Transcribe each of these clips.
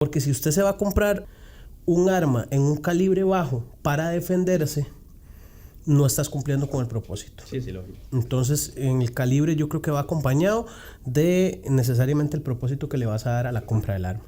Porque si usted se va a comprar un arma en un calibre bajo para defenderse, no estás cumpliendo con el propósito. Sí, lógico. Entonces, en el calibre yo creo que va acompañado de necesariamente el propósito que le vas a dar a la compra del arma.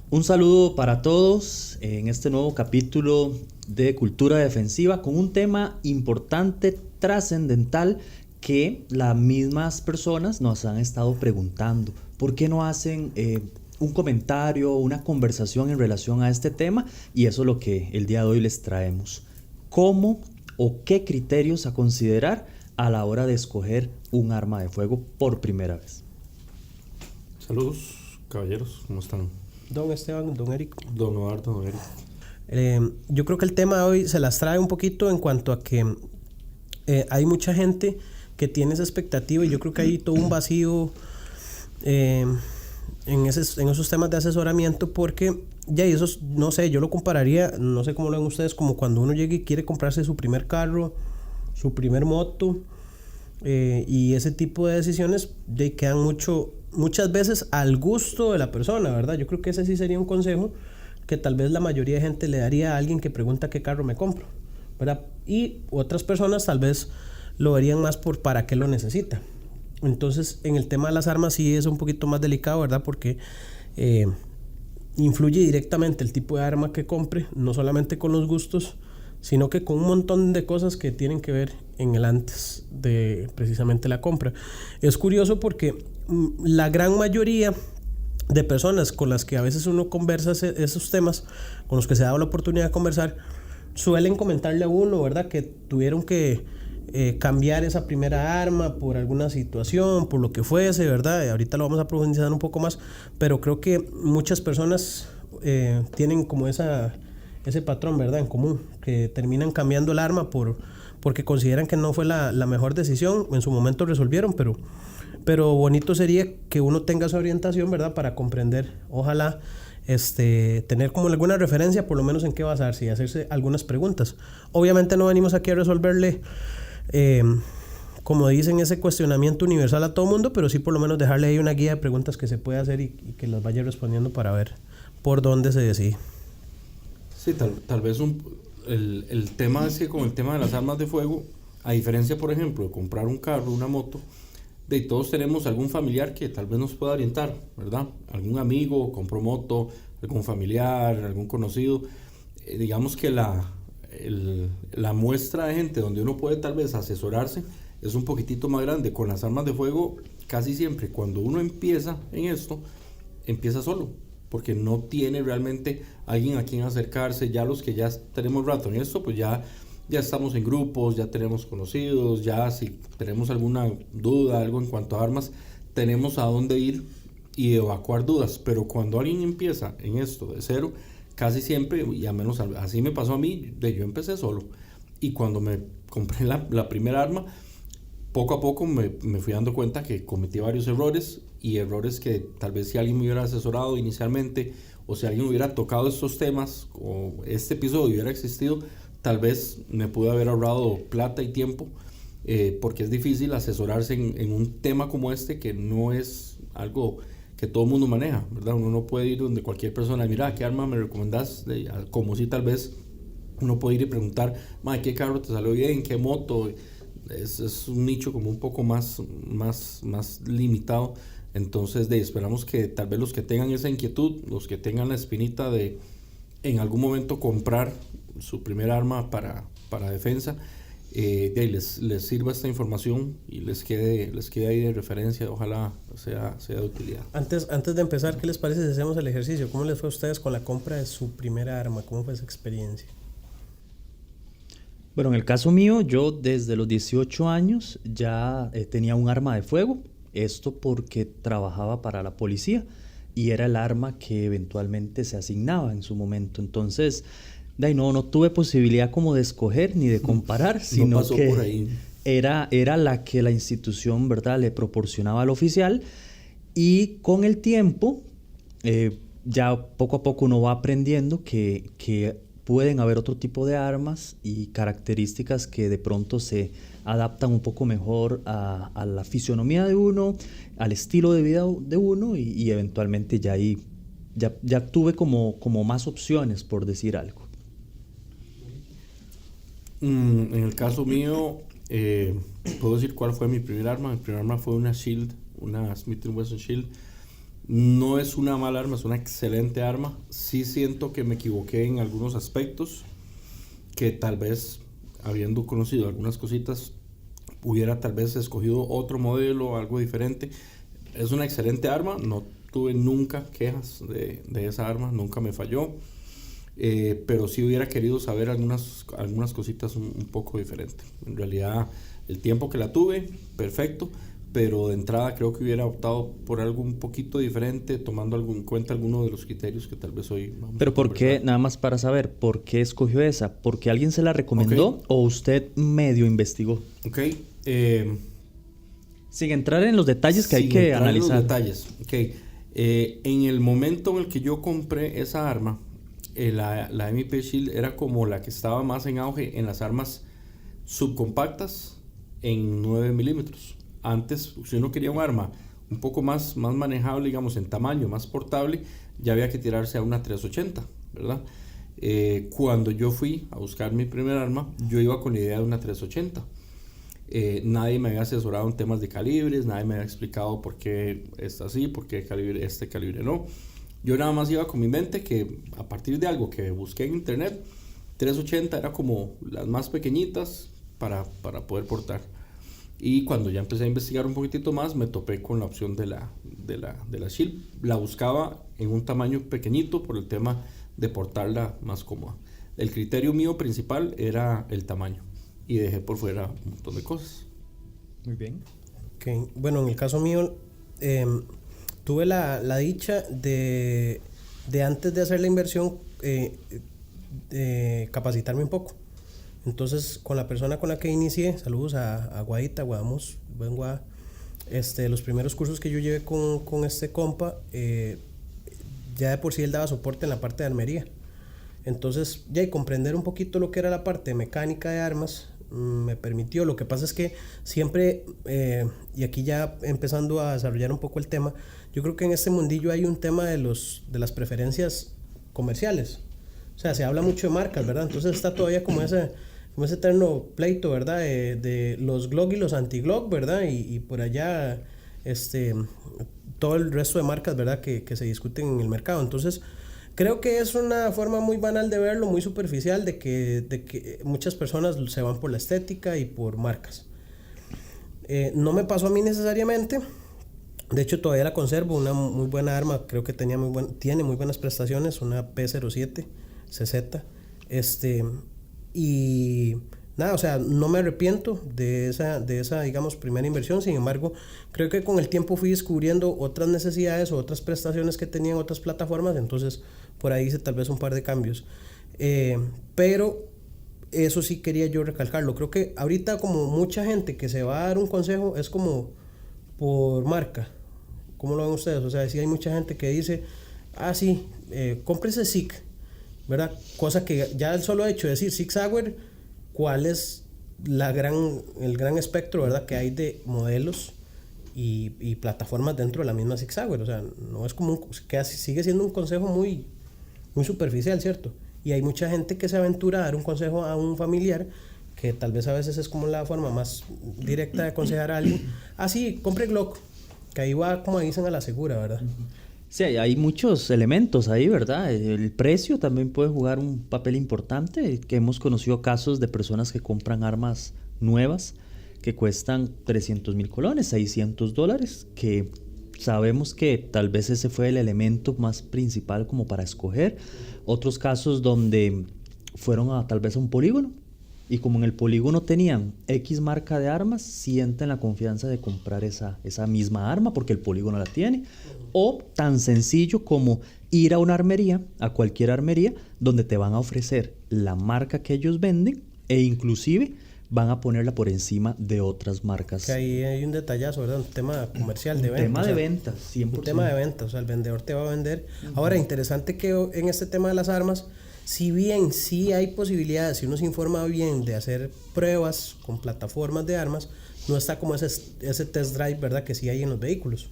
Un saludo para todos en este nuevo capítulo de Cultura Defensiva con un tema importante, trascendental, que las mismas personas nos han estado preguntando. ¿Por qué no hacen un comentario, una conversación en relación a este tema? Y eso es lo que el día de hoy les traemos. ¿Cómo o qué criterios a considerar a la hora de escoger un arma de fuego por primera vez? Saludos, caballeros, ¿cómo están? Don Esteban, don Eric. Don Eduardo, don Eric. Yo creo que el tema de hoy se las trae un poquito en cuanto a que hay mucha gente que tiene esa expectativa y yo creo que hay todo un vacío en esos temas de asesoramiento porque ya eso, no sé, yo lo compararía, no sé cómo lo ven ustedes, como cuando uno llega y quiere comprarse su primer carro, su primer moto y ese tipo de decisiones quedan muchas veces al gusto de la persona, ¿verdad? Yo creo que ese sí sería un consejo que tal vez la mayoría de gente le daría a alguien que pregunta qué carro me compro, ¿verdad? Y otras personas tal vez lo verían más por para qué lo necesita. Entonces, en el tema de las armas sí es un poquito más delicado, ¿verdad? Porque influye directamente el tipo de arma que compre, no solamente con los gustos, sino que con un montón de cosas que tienen que ver en el antes de precisamente la compra. Es curioso porque la gran mayoría de personas con las que a veces uno conversa esos temas, con los que se da la oportunidad de conversar, suelen comentarle a uno, ¿verdad? Que tuvieron que cambiar esa primera arma por alguna situación, por lo que fuese, ¿verdad? Ahorita lo vamos a profundizar un poco más, pero creo que muchas personas tienen como ese patrón, ¿verdad? En común, que terminan cambiando el arma porque consideran que no fue la mejor decisión. En su momento resolvieron, pero bonito sería que uno tenga esa orientación, ¿verdad? Para comprender, ojalá tener como alguna referencia, por lo menos en qué basarse y hacerse algunas preguntas. Obviamente no venimos aquí a resolverle, como dicen, ese cuestionamiento universal a todo mundo, pero sí por lo menos dejarle ahí una guía de preguntas que se puede hacer y que las vaya respondiendo para ver por dónde se decide. Sí, tal vez el tema es que con el tema de las armas de fuego, a diferencia, por ejemplo, de comprar un carro, una moto, de todos tenemos algún familiar que tal vez nos pueda orientar, ¿verdad? Algún amigo compró moto, algún familiar, algún conocido. Digamos que la muestra de gente donde uno puede tal vez asesorarse es un poquitito más grande. Con las armas de fuego, casi siempre cuando uno empieza en esto, empieza solo, porque no tiene realmente alguien a quien acercarse. Ya los que ya tenemos rato en esto, pues ya estamos en grupos, ya tenemos conocidos, ya si tenemos alguna duda, algo en cuanto a armas, tenemos a dónde ir y evacuar dudas. Pero cuando alguien empieza en esto de cero, casi siempre, y al menos así me pasó a mí, yo empecé solo. Y cuando me compré la primera arma, poco a poco me fui dando cuenta que cometí varios errores, y errores que tal vez si alguien me hubiera asesorado inicialmente, o si alguien hubiera tocado estos temas, o este episodio hubiera existido, tal vez me pude haber ahorrado plata y tiempo, porque es difícil asesorarse en un tema como este, que no es algo que todo el mundo maneja, ¿verdad? Uno no puede ir donde cualquier persona, mira, ¿qué arma me recomendás? Como si tal vez uno puede ir y preguntar, ¿qué carro te salió bien? ¿Qué moto? Es un nicho como un poco más limitado. Entonces esperamos que tal vez los que tengan esa inquietud, los que tengan la espinita de en algún momento comprar su primer arma para defensa, les sirva esta información y les quede ahí de referencia. Ojalá sea de utilidad. Antes de empezar, ¿qué les parece si hacemos el ejercicio? ¿Cómo les fue a ustedes con la compra de su primera arma? ¿Cómo fue esa experiencia? Bueno, en el caso mío, yo desde los 18 años ya tenía un arma de fuego. Esto porque trabajaba para la policía y era el arma que eventualmente se asignaba en su momento. Entonces, de ahí no tuve posibilidad como de escoger ni de comparar, sino pasó que por ahí. era la que la institución, ¿verdad?, le proporcionaba al oficial. Y con el tiempo, ya poco a poco uno va aprendiendo que pueden haber otro tipo de armas y características que de pronto se adaptan un poco mejor a la fisionomía de uno, al estilo de vida de uno y eventualmente ya ahí ya tuve como más opciones, por decir algo. En el caso mío, puedo decir cuál fue mi primer arma. Mi primer arma fue una Shield, una Smith & Wesson Shield. No es una mala arma, es una excelente arma. Sí siento que me equivoqué en algunos aspectos, que tal vez, habiendo conocido algunas cositas, hubiera tal vez escogido otro modelo, algo diferente. Es una excelente arma, no tuve nunca quejas de esa arma, nunca me falló. Pero sí hubiera querido saber algunas cositas un poco diferentes. En realidad, el tiempo que la tuve, perfecto, pero de entrada creo que hubiera optado por algo un poquito diferente, tomando en cuenta algunos de los criterios que tal vez hoy vamos Pero a ¿por qué, conversar. nada más para saber, por qué escogió esa? ¿Porque alguien se la recomendó Ok. o usted medio investigó? Ok, Sin entrar en los detalles que hay sin que entrar en los analizar. detalles. Ok, en el momento en el que yo compré esa arma, la MP Shield era como la que estaba más en auge en las armas subcompactas en 9 milímetros. Antes, si uno quería un arma un poco más manejable, digamos, en tamaño, más portable, ya había que tirarse a una 380, ¿verdad? Cuando yo fui a buscar mi primer arma, yo iba con la idea de una 380. Nadie me había asesorado en temas de calibres, nadie me había explicado por qué está así, por qué este calibre no. Yo nada más iba con mi mente que a partir de algo que busqué en internet, 380 era como las más pequeñitas para poder portar. Y cuando ya empecé a investigar un poquitito más, me topé con la opción de la Shield. La buscaba en un tamaño pequeñito por el tema de portarla más cómoda. El criterio mío principal era el tamaño y dejé por fuera un montón de cosas. Muy bien. Okay. Bueno, en el caso mío, tuve la dicha de antes de hacer la inversión, capacitarme un poco. Entonces, con la persona con la que inicié, saludos a Guadita, Guadamos, buen Guada, los primeros cursos que yo llevé con este compa, ya de por sí él daba soporte en la parte de armería. Entonces, ya y comprender un poquito lo que era la parte mecánica de armas, me permitió. Lo que pasa es que siempre, y aquí ya empezando a desarrollar un poco el tema, yo creo que en este mundillo hay un tema de las preferencias comerciales. O sea, se habla mucho de marcas, ¿verdad? Entonces está todavía como ese eterno pleito, ¿verdad? De los Glock y los anti-Glock, ¿verdad? Y por allá, todo el resto de marcas, ¿verdad? Que se discuten en el mercado. Entonces, creo que es una forma muy banal de verlo, muy superficial, de que muchas personas se van por la estética y por marcas. No me pasó a mí necesariamente. De hecho, todavía la conservo, una muy buena arma, creo que tiene muy buenas prestaciones, una P07 CZ. Y nada, o sea, no me arrepiento de esa, digamos, primera inversión. Sin embargo, creo que con el tiempo fui descubriendo otras necesidades o otras prestaciones que tenían otras plataformas, entonces por ahí hice tal vez un par de cambios. Pero eso sí quería yo recalcarlo. Creo que ahorita, como mucha gente que se va a dar un consejo, es como por marca. ¿Cómo lo ven ustedes? O sea, si hay mucha gente que dice, sí, cómprese SIG, ¿verdad? Cosa que ya el solo hecho de decir Sig Sauer, cuál es el gran espectro, ¿verdad?, que hay de modelos y plataformas dentro de la misma Sig Sauer. O sea, no es como que sigue siendo un consejo muy, muy superficial, ¿cierto? Y hay mucha gente que se aventura a dar un consejo a un familiar, que tal vez a veces es como la forma más directa de aconsejar a alguien. Sí, compre Glock, que ahí va, como dicen, a la segura, ¿verdad? Sí, hay muchos elementos ahí, ¿verdad? El precio también puede jugar un papel importante, que hemos conocido casos de personas que compran armas nuevas que cuestan 300,000 colones, $600, que sabemos que tal vez ese fue el elemento más principal como para escoger. Otros casos donde fueron tal vez a un polígono y como en el polígono tenían X marca de armas, sienten la confianza de comprar esa misma arma porque el polígono la tiene. O tan sencillo como ir a una armería, a cualquier armería, donde te van a ofrecer la marca que ellos venden e inclusive van a ponerla por encima de otras marcas. Que ahí hay un detallazo, ¿verdad? Un tema comercial de venta. Un tema de venta, 100%. Un tema de venta, o sea, el vendedor te va a vender. Ahora, interesante que en este tema de las armas, si bien sí hay posibilidades, si uno se informa bien de hacer pruebas con plataformas de armas, no está como ese test drive, ¿verdad? Que sí hay en los vehículos.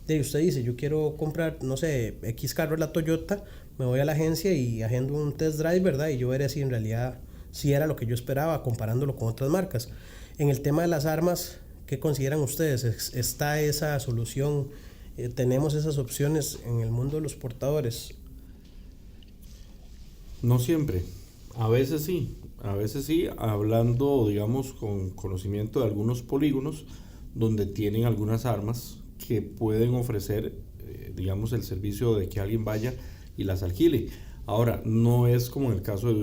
Y usted dice, yo quiero comprar, no sé, X carro de la Toyota, me voy a la agencia y agendo un test drive, ¿verdad? Y yo veré si en realidad sí era lo que yo esperaba, comparándolo con otras marcas. En el tema de las armas, ¿qué consideran ustedes? ¿Está esa solución? ¿Tenemos esas opciones en el mundo de los portadores? No siempre, a veces sí, hablando, digamos, con conocimiento de algunos polígonos donde tienen algunas armas que pueden ofrecer, digamos, el servicio de que alguien vaya y las alquile. Ahora, no es como en el caso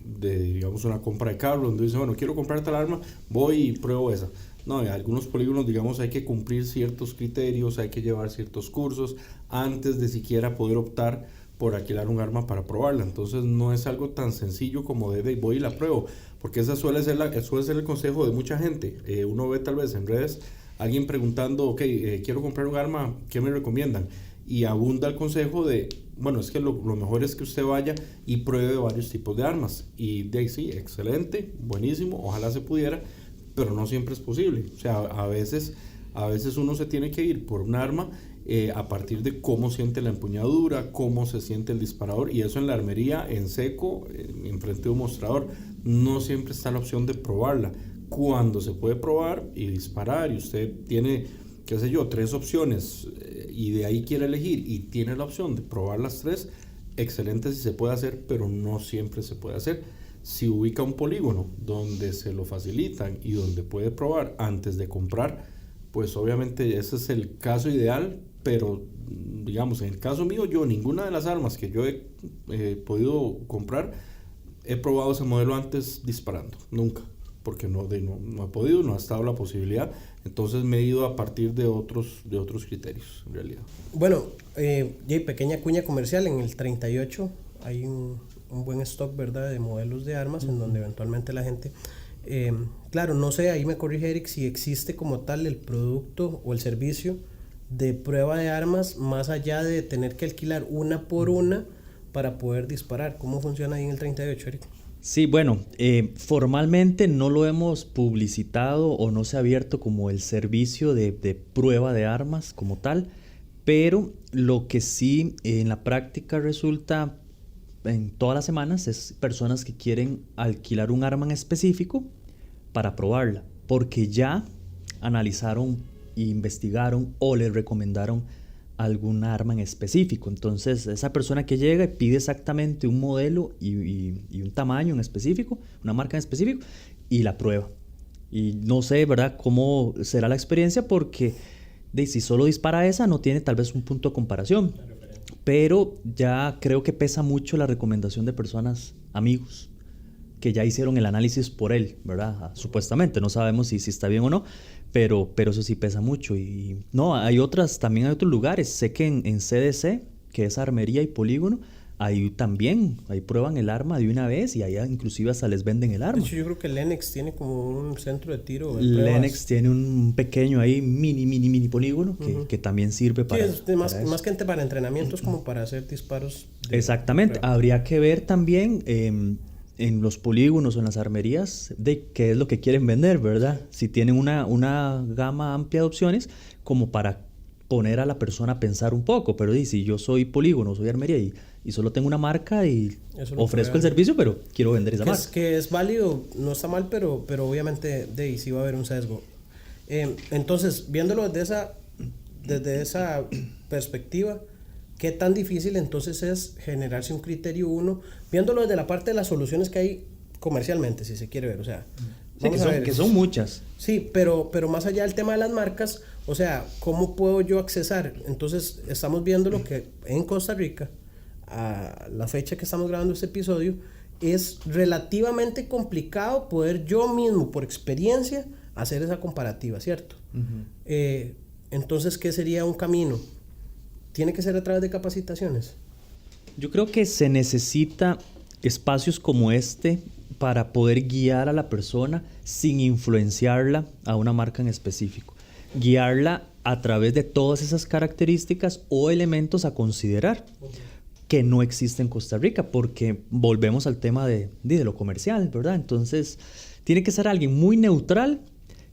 digamos, una compra de carro, donde dice, bueno, quiero comprar tal arma, voy y pruebo esa. No, en algunos polígonos, digamos, hay que cumplir ciertos criterios, hay que llevar ciertos cursos antes de siquiera poder optar por alquilar un arma para probarla. Entonces no es algo tan sencillo como de voy y la pruebo, porque esa suele ser el consejo de mucha gente. Uno ve tal vez en redes alguien preguntando, ok, quiero comprar un arma, ¿qué me recomiendan? Y abunda el consejo de, bueno, es que lo mejor es que usted vaya y pruebe varios tipos de armas. Y de ahí sí, excelente, buenísimo, ojalá se pudiera, pero no siempre es posible. O sea, a veces uno se tiene que ir por un arma a partir de cómo siente la empuñadura, cómo se siente el disparador, y eso en la armería, en seco, en frente de un mostrador. No siempre está la opción de probarla. Cuando se puede probar y disparar y usted tiene, qué sé yo, 3 opciones y de ahí quiere elegir y tiene la opción de probar las 3, excelente si se puede hacer, pero no siempre se puede hacer. Si ubica un polígono donde se lo facilitan y donde puede probar antes de comprar, pues obviamente ese es el caso ideal, pero digamos, en el caso mío, yo ninguna de las armas que yo he podido comprar, he probado ese modelo antes disparando, nunca, porque no he podido, no ha estado la posibilidad. Entonces me he ido a partir de otros criterios, en realidad. Bueno, pequeña cuña comercial, en el 38 hay un buen stock, ¿verdad?, de modelos de armas, en donde eventualmente la gente, claro, no sé, ahí me corrige Eric, si existe como tal el producto o el servicio de prueba de armas, más allá de tener que alquilar una por una para poder disparar. ¿Cómo funciona ahí en el 38, Eric? Sí, bueno, formalmente no lo hemos publicitado o no se ha abierto como el servicio de prueba de armas como tal, pero lo que sí en la práctica resulta en todas las semanas es personas que quieren alquilar un arma en específico para probarla, porque ya analizaron, investigaron o les recomendaron algún arma en específico. Entonces esa persona que llega y pide exactamente un modelo y un tamaño en específico, una marca en específico, y la prueba. Y no sé, ¿verdad?, cómo será la experiencia, porque si solo dispara esa no tiene tal vez un punto de comparación, pero ya creo que pesa mucho la recomendación de personas, amigos, que ya hicieron el análisis por él, ¿verdad? Supuestamente, no sabemos si está bien o no, pero eso sí pesa mucho. Y no, también hay otros lugares. Sé que en CDC, que es armería y polígono, ahí prueban el arma de una vez y allá inclusive hasta les venden el arma. De hecho, yo creo que Lennox tiene como un centro de tiro. Lennox tiene un pequeño ahí, mini polígono que también sirve para... Sí, es más que para entrenamientos, como para hacer disparos. Exactamente. Habría que ver también en los polígonos o en las armerías de qué es lo que quieren vender, ¿verdad? Si tienen una gama amplia de opciones como para poner a la persona a pensar un poco, pero si yo soy polígono, soy armería y solo tengo una marca y ofrezco el servicio, pero quiero vender esa marca. Que es válido, no está mal, pero obviamente sí va a haber un sesgo. Entonces, viéndolo desde esa perspectiva, ¿qué tan difícil entonces es generarse un criterio uno, viéndolo desde la parte de las soluciones que hay comercialmente, si se quiere ver? O sea, que son muchas. Sí, pero más allá del tema de las marcas, o sea, ¿cómo puedo yo accesar? Entonces, estamos viendo lo que en Costa Rica, a la fecha que estamos grabando este episodio, es relativamente complicado poder yo mismo, por experiencia, hacer esa comparativa, ¿cierto? Entonces, ¿qué sería un camino? ¿Tiene que ser a través de capacitaciones? Yo creo que se necesita espacios como este para poder guiar a la persona sin influenciarla a una marca en específico. Guiarla a través de todas esas características o elementos a considerar que no existe en Costa Rica, porque volvemos al tema de lo comercial, ¿verdad? Entonces, tiene que ser alguien muy neutral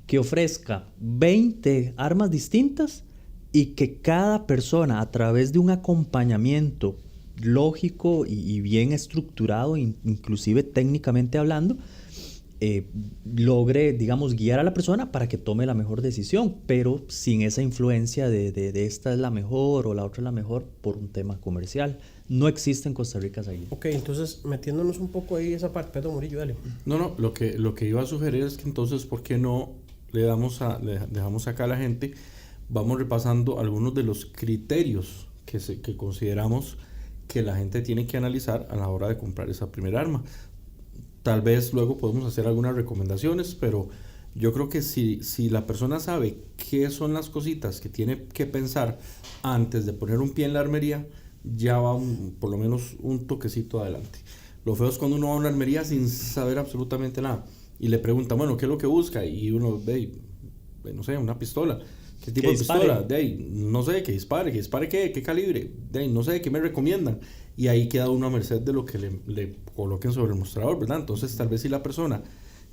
que ofrezca 20 armas distintas y que cada persona, a través de un acompañamiento lógico y bien estructurado, inclusive técnicamente hablando, logre, digamos, guiar a la persona para que tome la mejor decisión, pero sin esa influencia de esta es la mejor o la otra es la mejor por un tema comercial. No existe en Costa Rica esa guía. Ok, entonces metiéndonos un poco ahí esa parte, Pedro Murillo, dale. No, lo que iba a sugerir es que entonces, ¿por qué no le dejamos acá a la gente? Vamos repasando algunos de los criterios que consideramos que la gente tiene que analizar a la hora de comprar esa primera arma. Tal vez luego podemos hacer algunas recomendaciones, pero yo creo que si la persona sabe qué son las cositas que tiene que pensar antes de poner un pie en la armería, ya va por lo menos un toquecito adelante. Lo feo es cuando uno va a una armería sin saber absolutamente nada y le pregunta, bueno, ¿qué es lo que busca? Y uno ve, no sé, una pistola. ¿Qué tipo de pistola? No sé, que dispare qué calibre, no sé, qué me recomiendan. Y ahí queda uno a merced de lo que le coloquen sobre el mostrador, ¿verdad? Entonces, tal vez si la persona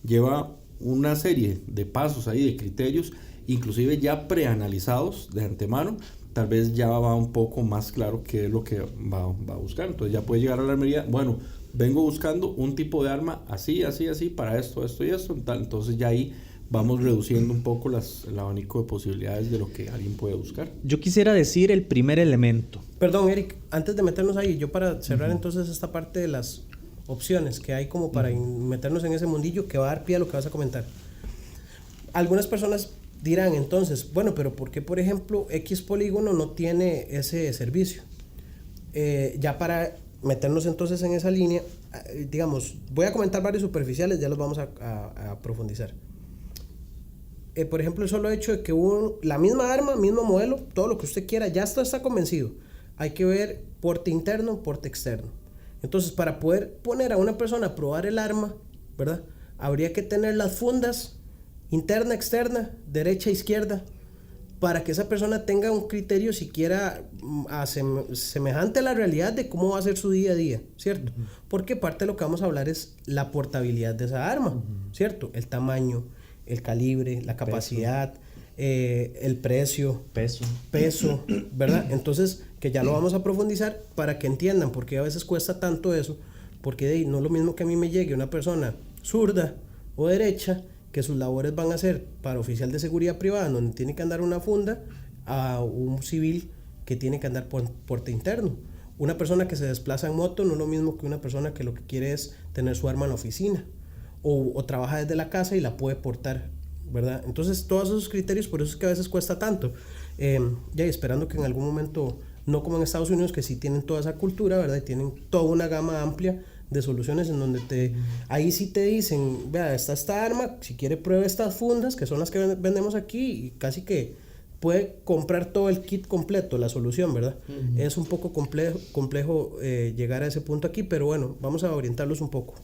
lleva una serie de pasos ahí, de criterios, inclusive ya preanalizados de antemano, tal vez ya va un poco más claro qué es lo que va a buscar. Entonces ya puede llegar a la armería, bueno, vengo buscando un tipo de arma así, para esto y esto, tal. Entonces ya ahí vamos reduciendo un poco el abanico de posibilidades de lo que alguien puede buscar. Yo quisiera decir el primer elemento. Perdón, Eric, antes de meternos ahí, yo para cerrar entonces esta parte de las opciones que hay como para meternos en ese mundillo que va a dar pie a lo que vas a comentar. Algunas personas dirán entonces, bueno, pero ¿por qué, por ejemplo, X polígono no tiene ese servicio? Ya para meternos entonces en esa línea, digamos, voy a comentar varios superficiales, ya los vamos a profundizar. Por ejemplo, el solo hecho de que la misma arma, mismo modelo, todo lo que usted quiera, ya está convencido. Hay que ver porte interno, porte externo. Entonces, para poder poner a una persona a probar el arma, ¿verdad? Habría que tener las fundas interna, externa, derecha, izquierda, para que esa persona tenga un criterio siquiera semejante a la realidad de cómo va a ser su día a día, ¿cierto? Porque parte de lo que vamos a hablar es la portabilidad de esa arma, ¿cierto? El tamaño, el calibre, la capacidad, el precio, peso, ¿verdad? Entonces, que ya lo vamos a profundizar para que entiendan por qué a veces cuesta tanto eso, porque no es lo mismo que a mí me llegue una persona zurda o derecha, que sus labores van a ser para oficial de seguridad privada, donde tiene que andar una funda, a un civil que tiene que andar por porte interno. Una persona que se desplaza en moto no es lo mismo que una persona que lo que quiere es tener su arma en la oficina, o trabaja desde la casa y la puede portar, ¿verdad? Entonces, todos esos criterios, por eso es que a veces cuesta tanto. Ya esperando que en algún momento, no como en Estados Unidos, que sí tienen toda esa cultura, ¿verdad? Y tienen toda una gama amplia de soluciones en donde ahí sí te dicen, vea, está esta arma, si quiere pruebe estas fundas, que son las que vendemos aquí, y casi que puede comprar todo el kit completo, la solución, ¿verdad? Es un poco complejo llegar a ese punto aquí, pero bueno, vamos a orientarlos un poco.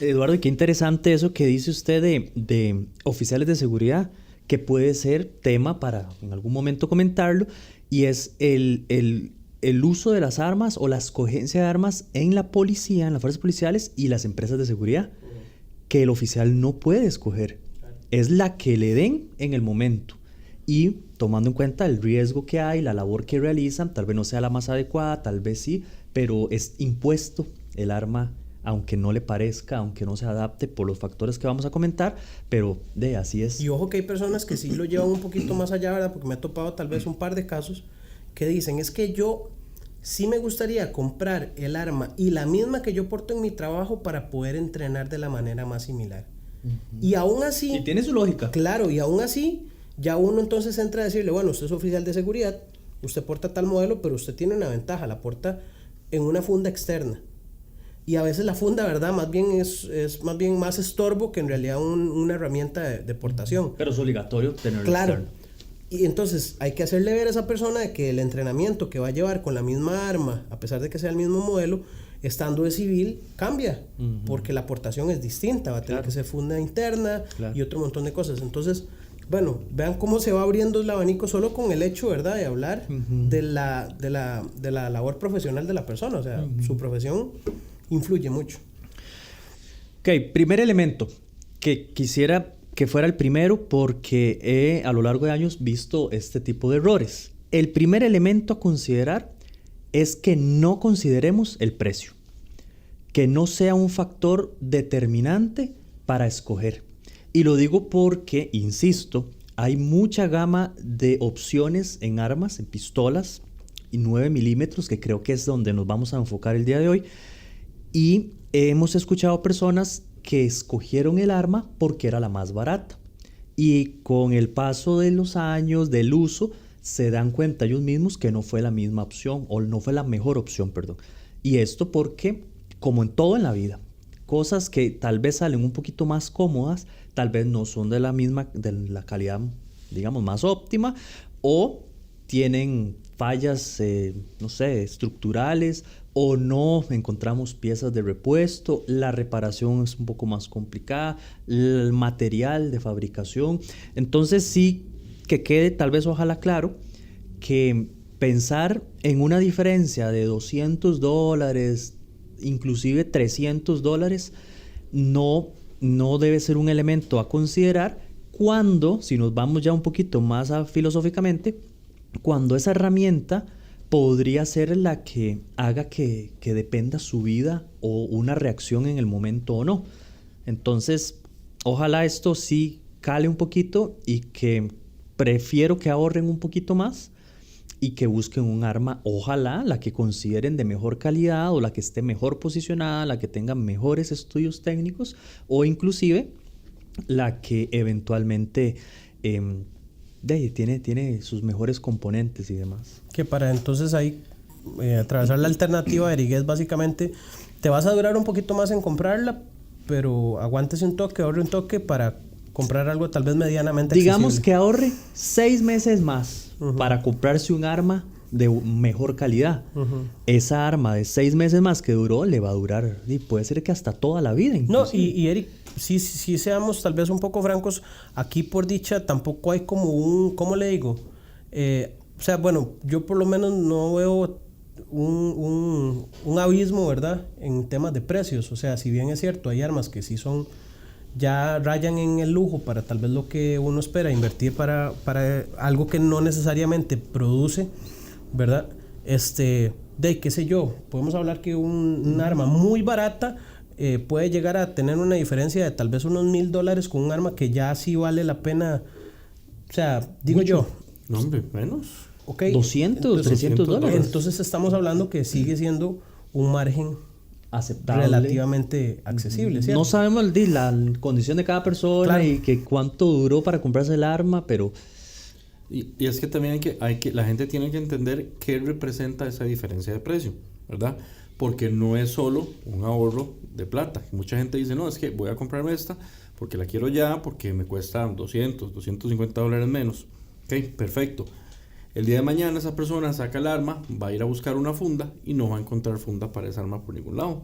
Eduardo, qué interesante eso que dice usted de oficiales de seguridad, que puede ser tema para en algún momento comentarlo, y es el uso de las armas o la escogencia de armas en la policía, en las fuerzas policiales y las empresas de seguridad, que el oficial no puede escoger. Es la que le den en el momento. Y tomando en cuenta el riesgo que hay, la labor que realizan, tal vez no sea la más adecuada, tal vez sí, pero es impuesto el arma, aunque no le parezca, aunque no se adapte por los factores que vamos a comentar, pero así es. Y ojo que hay personas que sí lo llevan un poquito más allá, ¿verdad? Porque me ha topado tal vez un par de casos que dicen, es que yo sí me gustaría comprar el arma y la misma que yo porto en mi trabajo para poder entrenar de la manera más similar. Y aún así... Y tiene su lógica. Claro, y aún así, ya uno entonces entra a decirle, bueno, usted es oficial de seguridad, usted porta tal modelo, pero usted tiene una ventaja, la porta en una funda externa. Y a veces la funda, ¿verdad? Más bien es más bien más estorbo que en realidad una herramienta de portación. Pero es obligatorio tenerlo Claro. externo. Y entonces hay que hacerle ver a esa persona de que el entrenamiento que va a llevar con la misma arma, a pesar de que sea el mismo modelo, estando de civil, cambia. Porque la portación es distinta. Va a tener que ser funda interna y otro montón de cosas. Entonces, bueno, vean cómo se va abriendo el abanico solo con el hecho, ¿verdad?, de hablar de la labor profesional de la persona. O sea, su profesión influye mucho. Ok, primer elemento que quisiera que fuera el primero porque he a lo largo de años visto este tipo de errores. El primer elemento a considerar es que no consideremos el precio, que no sea un factor determinante para escoger. Y lo digo porque, insisto, hay mucha gama de opciones en armas, en pistolas y 9 milímetros, que creo que es donde nos vamos a enfocar el día de hoy. Y hemos escuchado personas que escogieron el arma porque era la más barata. Y con el paso de los años, del uso, se dan cuenta ellos mismos que no fue la misma opción, o no fue la mejor opción, perdón. Y esto porque, como en todo en la vida, cosas que tal vez salen un poquito más cómodas, tal vez no son de la calidad, digamos, más óptima, o tienen fallas, no sé, estructurales, o no encontramos piezas de repuesto, la reparación es un poco más complicada, el material de fabricación. Entonces sí que quede tal vez, ojalá claro, que pensar en una diferencia de $200, inclusive $300, no debe ser un elemento a considerar cuando, si nos vamos ya un poquito más filosóficamente, cuando esa herramienta podría ser la que haga que dependa su vida o una reacción en el momento o no. Entonces, ojalá esto sí cale un poquito y que prefiero que ahorren un poquito más y que busquen un arma, ojalá la que consideren de mejor calidad o la que esté mejor posicionada, la que tenga mejores estudios técnicos o inclusive la que eventualmente tiene sus mejores componentes y demás. Que para entonces ahí atravesar la alternativa de Eriguez, básicamente te vas a durar un poquito más en comprarla, pero aguántese un toque, ahorre un toque para comprar algo tal vez medianamente digamos accesible. Que ahorre 6 meses más para comprarse un arma de mejor calidad. Esa arma de 6 meses más que duró le va a durar, y puede ser que hasta toda la vida inclusive. No, y Eric, sí seamos tal vez un poco francos, aquí por dicha tampoco hay como un, ¿cómo le digo? O sea, bueno, yo por lo menos no veo un abismo, ¿verdad?, en temas de precios. O sea, si bien es cierto, hay armas que sí son, ya rayan en el lujo para tal vez lo que uno espera, invertir para algo que no necesariamente produce, ¿verdad? Qué sé yo, podemos hablar que un arma muy barata puede llegar a tener una diferencia de tal vez unos $1,000 con un arma que ya sí vale la pena. O sea, digo yo. No, hombre, menos. Okay, 200, $300. Entonces estamos hablando que sigue siendo un margen aceptable, relativamente accesible, ¿cierto? No sabemos la condición de cada persona, claro, y que cuánto duró para comprarse el arma, pero... Y es que también la gente tiene que entender qué representa esa diferencia de precio, ¿verdad? Porque no es solo un ahorro de plata. Mucha gente dice, no, es que voy a comprarme esta porque la quiero ya, porque me cuesta $250 menos. Ok, perfecto. El día de mañana esa persona saca el arma, va a ir a buscar una funda y no va a encontrar funda para esa arma por ningún lado.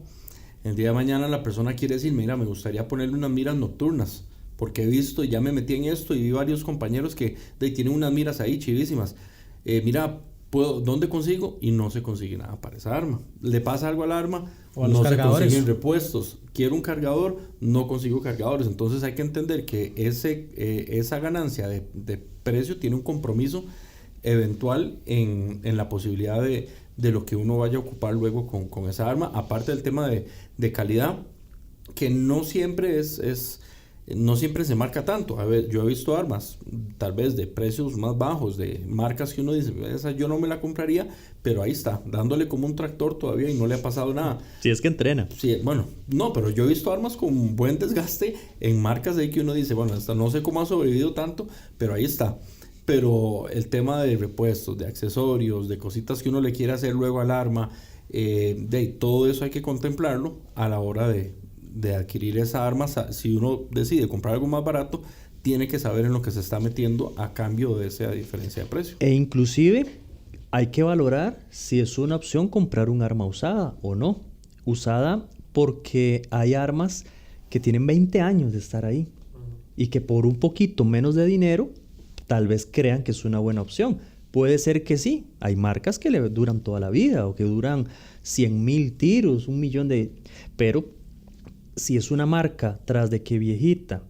El día de mañana la persona quiere decir, mira, me gustaría ponerle unas miras nocturnas, porque he visto, ya me metí en esto y vi varios compañeros que tienen unas miras ahí chivísimas. Mira, ¿dónde consigo? Y no se consigue nada para esa arma. Le pasa algo al arma, o a los cargadores. Se consiguen repuestos. Quiero un cargador, no consigo cargadores. Entonces hay que entender que esa ganancia de precio tiene un compromiso eventual en la posibilidad de lo que uno vaya a ocupar luego con esa arma, aparte del tema de calidad, que no siempre no siempre se marca tanto. A ver, yo he visto armas tal vez de precios más bajos, de marcas que uno dice, esa yo no me la compraría, pero ahí está, dándole como un tractor todavía y no le ha pasado nada. Si es que entrena. Sí, bueno, no, pero yo he visto armas con buen desgaste en marcas de ahí que uno dice, bueno, esta no sé cómo ha sobrevivido tanto, pero ahí está. Pero el tema de repuestos, de accesorios, de cositas que uno le quiere hacer luego al arma, todo eso hay que contemplarlo a la hora de adquirir esa arma. Si uno decide comprar algo más barato, tiene que saber en lo que se está metiendo a cambio de esa diferencia de precio. E inclusive hay que valorar si es una opción comprar un arma usada o no. Usada porque hay armas que tienen 20 años de estar ahí y que por un poquito menos de dinero tal vez crean que es una buena opción. Puede ser que sí. Hay marcas que le duran toda la vida o que duran 100,000 tiros, 1,000,000 de... Pero si es una marca tras de que viejita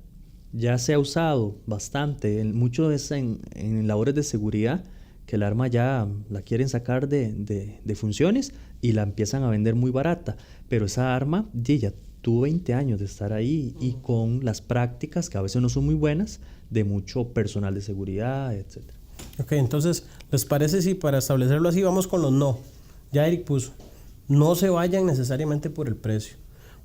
ya se ha usado bastante, mucho es en labores de seguridad, que el arma ya la quieren sacar de funciones y la empiezan a vender muy barata. Pero esa arma ya tuvo 20 años de estar ahí y con las prácticas, que a veces no son muy buenas, de mucho personal de seguridad, etc. Ok, entonces, ¿les parece si para establecerlo así vamos con los no? Ya Eric puso, no se vayan necesariamente por el precio,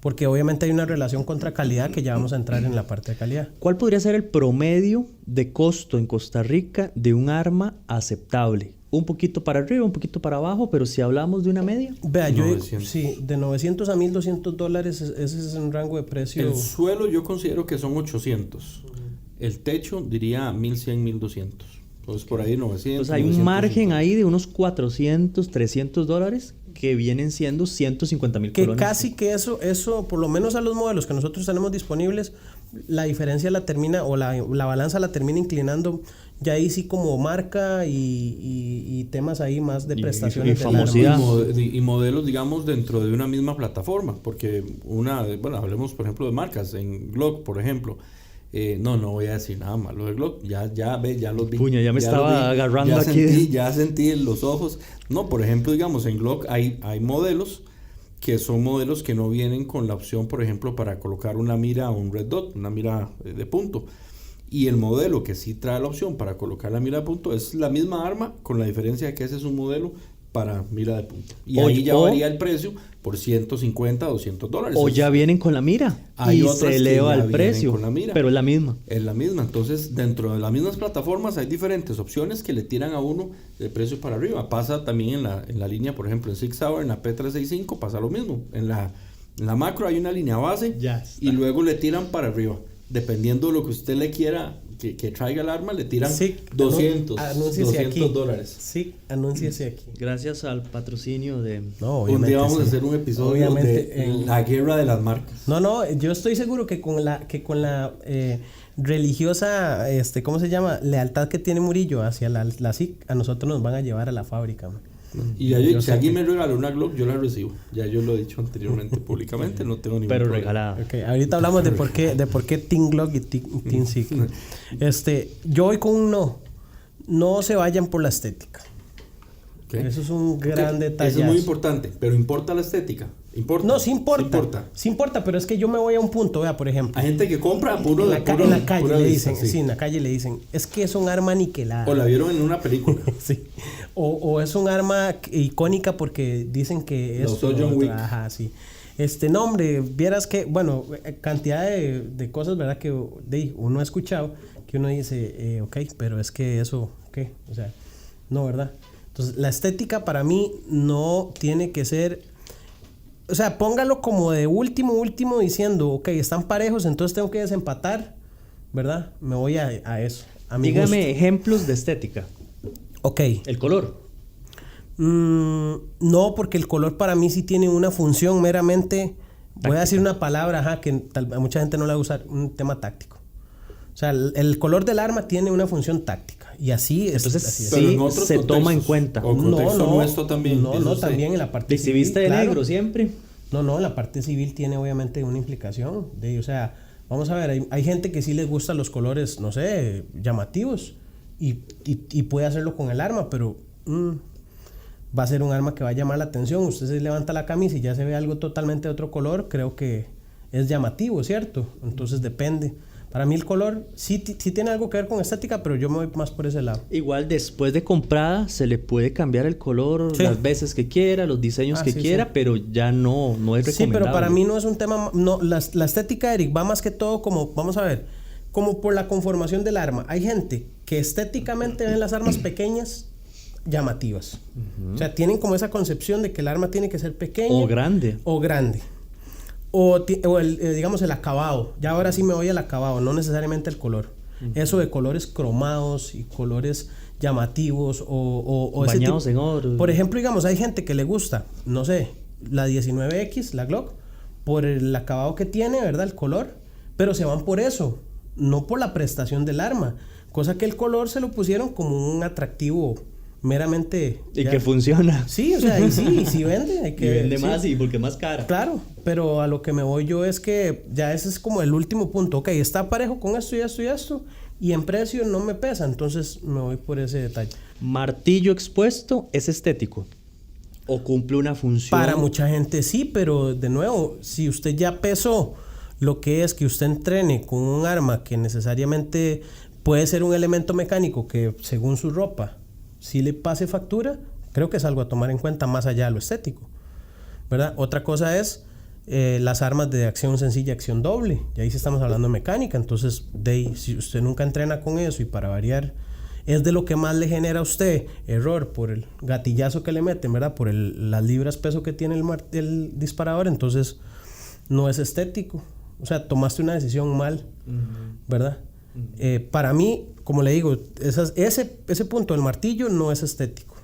porque obviamente hay una relación contra calidad que ya vamos a entrar en la parte de calidad. ¿Cuál podría ser el promedio de costo en Costa Rica de un arma aceptable? Un poquito para arriba, un poquito para abajo, pero si hablamos de una media. Vea, yo digo, sí, de $900 a $1,200, ese es un rango de precio. El suelo yo considero que son 800. El techo diría 1,100, 1,200. Entonces por ahí 900. Entonces hay un margen ahí de unos $400, $300 que vienen siendo 150,000 que colones. Casi que eso, por lo menos a los modelos que nosotros tenemos disponibles, la diferencia la termina, o la balanza la termina inclinando ya ahí sí como marca y temas ahí más de prestaciones. Y famosidad. Y modelos, digamos, dentro de una misma plataforma. Porque hablemos por ejemplo de marcas. En Glock, por ejemplo. No voy a decir nada malo de Glock. Ya los vi. Puña, ya me estaba agarrando aquí. Ya sentí los ojos. No, por ejemplo, digamos, en Glock hay modelos que son modelos que no vienen con la opción, por ejemplo, para colocar una mira o un red dot, una mira de punto. Y el modelo que sí trae la opción para colocar la mira de punto es la misma arma, con la diferencia de que ese es un modelo para mira de punto. Y ahí ya varía el precio por $150, $200. O ya vienen con la mira y se eleva el precio, con la mira, pero es la misma. Es la misma. Entonces, dentro de las mismas plataformas hay diferentes opciones que le tiran a uno de precio para arriba. Pasa también en la línea, por ejemplo, en Sig Sauer, en la P365 pasa lo mismo. En la macro hay una línea base y luego le tiran para arriba. Dependiendo de lo que usted le quiera que traiga el arma, le tiran $200. Sí, anúnciese aquí. Gracias al patrocinio de... No, un día vamos a hacer un episodio de la guerra de las marcas. No, yo estoy seguro que con la religiosa, ¿cómo se llama? Lealtad que tiene Murillo hacia la SIC, a nosotros nos van a llevar a la fábrica, man. Y si alguien me regaló una Glock, yo la recibo. Ya yo lo he dicho anteriormente públicamente, no tengo ningún problema. Regalada. Okay, ahorita hablamos de por qué Team Glock y Team SIG. Yo voy con un no se vayan por la estética. Okay. Eso es un gran detalle. Eso es muy importante, pero ¿importa la estética? ¿Importa? No, sí importa. Sí importa, pero es que yo me voy a un punto, vea, por ejemplo. Hay gente que compra puro en la calle le dicen, sí, en la calle le dicen, es que es un arma aniquilada. O la vieron en una película. Sí. O es un arma icónica porque dicen que es John Wick. Ajá, sí. No, hombre, vieras que, bueno, cantidad de cosas, ¿verdad? Que uno ha escuchado, que uno dice, ok, pero es que eso, ¿qué? O sea, no, ¿verdad? Entonces, la estética para mí no tiene que ser... O sea, póngalo como de último diciendo, ok, están parejos, entonces tengo que desempatar, ¿verdad? Me voy a eso. Dígame ejemplos de estética. Ok. ¿El color? No, porque el color para mí sí tiene una función meramente... Táctica. Voy a decir una palabra, que a mucha gente no la va a usar, un tema táctico. O sea, el color del arma tiene una función táctica. Y así es. Entonces sí se toma en cuenta. O contexto nuestro también. No, también en la parte civil. ¿Y si viste de negro siempre? No, la parte civil tiene obviamente una implicación. O sea, vamos a ver, hay gente que sí les gustan los colores, no sé, llamativos. Y puede hacerlo con el arma, pero va a ser un arma que va a llamar la atención. Usted se levanta la camisa y ya se ve algo totalmente de otro color. Creo que es llamativo, ¿cierto? Entonces depende. Para mí el color sí tiene algo que ver con estética, pero yo me voy más por ese lado. Igual después de comprada se le puede cambiar el color las veces que quiera, los diseños que quiera, pero ya no es recomendable. Sí, pero para mí no es un tema... No, la estética, Eric, va más que todo como... Vamos a ver, como por la conformación del arma. Hay gente que estéticamente ven las armas pequeñas llamativas. O sea, tienen como esa concepción de que el arma tiene que ser pequeña. O grande. O grande. Digamos el acabado. Ya ahora sí me voy al acabado, no necesariamente el color. Eso de colores cromados y colores llamativos o ese bañados tipo. en oro. Por ejemplo, digamos, hay gente que le gusta, no sé, la 19X, la Glock, por el acabado que tiene, ¿verdad? El color, pero se van por eso, no por la prestación del arma. Cosa que el color se lo pusieron como un atractivo meramente... Y que funciona. Sí, o sea, y sí vende. Hay que, Y vende sí. más y porque más cara. Claro, pero a lo que me voy yo es que ya ese es como el último punto. Ok, está parejo con esto y esto y esto, y en precio no me pesa, entonces me voy por ese detalle. ¿Martillo expuesto es estético? ¿O cumple una función? Para mucha gente sí, pero de nuevo, si usted ya pesó lo que es que usted entrene con un arma que necesariamente puede ser un elemento mecánico que según su ropa sí le pase factura, creo que es algo a tomar en cuenta más allá de lo estético, ¿verdad? Otra cosa es las armas de acción sencilla, acción doble, y ahí sí estamos hablando de mecánica. Entonces, si usted nunca entrena con eso y para variar es de lo que más le genera a usted error por el gatillazo que le meten, ¿verdad? Por las libras peso que tiene el disparador, entonces no es estético. O sea, tomaste una decisión mal, ¿verdad? Para mí, como le digo, ese punto del martillo no es estético.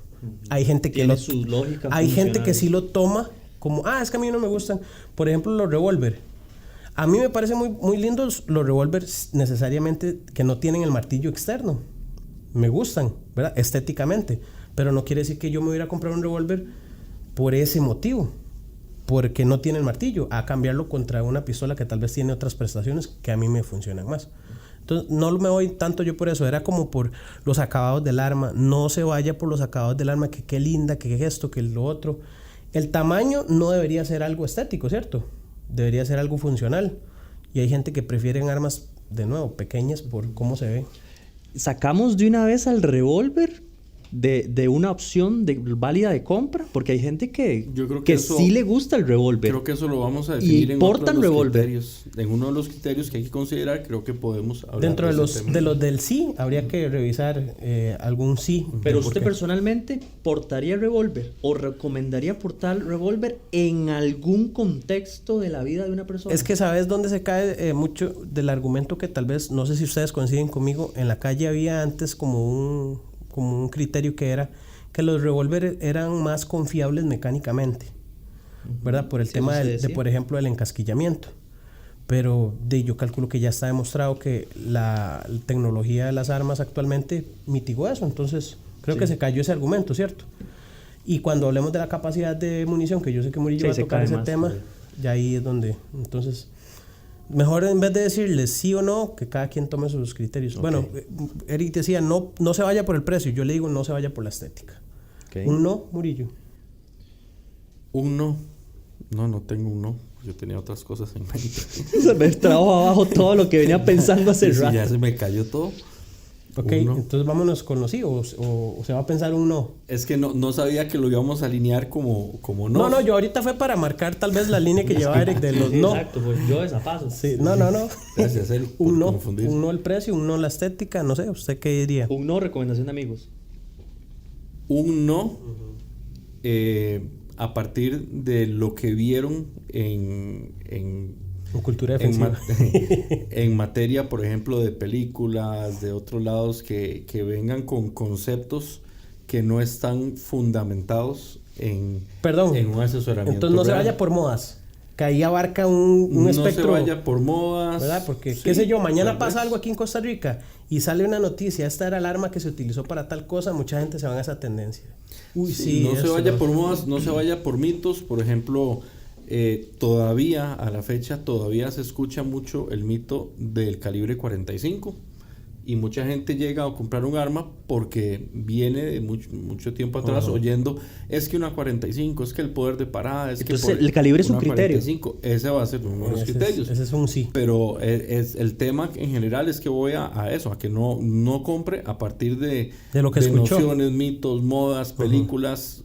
Hay gente que tiene su lógica hay gente funcional. que sí lo toma como, es que a mí no me gustan. Por ejemplo, los revólver. A mí me parecen muy, muy lindos los revólver necesariamente que no tienen el martillo externo. Me gustan, ¿verdad? Estéticamente. Pero no quiere decir que yo me voy a ir a comprar un revólver por ese motivo. Porque no tiene el martillo. A cambiarlo contra una pistola que tal vez tiene otras prestaciones que a mí me funcionan más. Entonces, no me voy tanto yo por eso. Era como por los acabados del arma. No se vaya por los acabados del arma. Que qué linda, que esto, que lo otro. El tamaño no debería ser algo estético, ¿cierto? Debería ser algo funcional. Y hay gente que prefiere armas, de nuevo, pequeñas por cómo se ve. ¿Sacamos de una vez al revólver de una opción válida de compra? Porque hay gente que Yo creo que eso, sí le gusta el revólver. Creo que eso lo vamos a definir en portan otro de los revólver. criterios. En uno de los criterios que hay que considerar, creo que podemos hablar Dentro de ese tema. los del sí, habría que revisar algún sí. Pero ¿Por usted qué? personalmente portaría revólver o recomendaría portar revólver en algún contexto de la vida de una persona. Es que sabes dónde se cae mucho del argumento que tal vez, no sé si ustedes coinciden conmigo, en la calle había antes como un criterio que era que los revólveres eran más confiables mecánicamente, ¿verdad? Por el tema de, por ejemplo, el encasquillamiento. Pero yo calculo que ya está demostrado que la tecnología de las armas actualmente mitigó eso. Entonces, creo que se cayó ese argumento, ¿cierto? Y cuando hablemos de la capacidad de munición, que yo sé que Murillo va a tocar ese tema, ya ahí es donde... Entonces, mejor en vez de decirles sí o no, que cada quien tome sus criterios. Okay. Bueno, Eric decía, no se vaya por el precio. Yo le digo, no se vaya por la estética. Okay. Un no, Murillo. Un no. No tengo un no. Yo tenía otras cosas en mente. Se me trajo abajo todo lo que venía pensando hace rato. Ya se me cayó todo. Ok, entonces vámonos con los sí o se va a pensar un no. Es que no sabía que lo íbamos a alinear como no. No, yo ahorita fue para marcar tal vez la línea que lleva Eric de los no. Exacto, pues yo desapaso. Sí, no. Gracias, Eric, un no el precio, un no la estética, no sé, ¿usted qué diría? Un no, recomendación de amigos. Un no, a partir de lo que vieron en cultura defensiva. En materia, por ejemplo, de películas, de otros lados que vengan con conceptos que no están fundamentados en un asesoramiento. Entonces no real. Se vaya por modas, que ahí abarca un espectro. No se vaya por modas. ¿Verdad? Porque, qué sé yo, mañana pasa algo aquí en Costa Rica y sale una noticia, esta era el arma que se utilizó para tal cosa, mucha gente se va a esa tendencia. No se vaya por modas, no se vaya por mitos, por ejemplo... todavía a la fecha se escucha mucho el mito del calibre 45 y mucha gente llega a comprar un arma porque viene de mucho tiempo atrás oyendo es que una 45, es que el poder de parada, es entonces que el calibre es un criterio. 45, ese va a ser uno de los criterios. Ese es un sí. Pero es el tema en general es que voy a eso, a que no compre a partir de lo que escuchó. Nociones, mitos, modas, películas,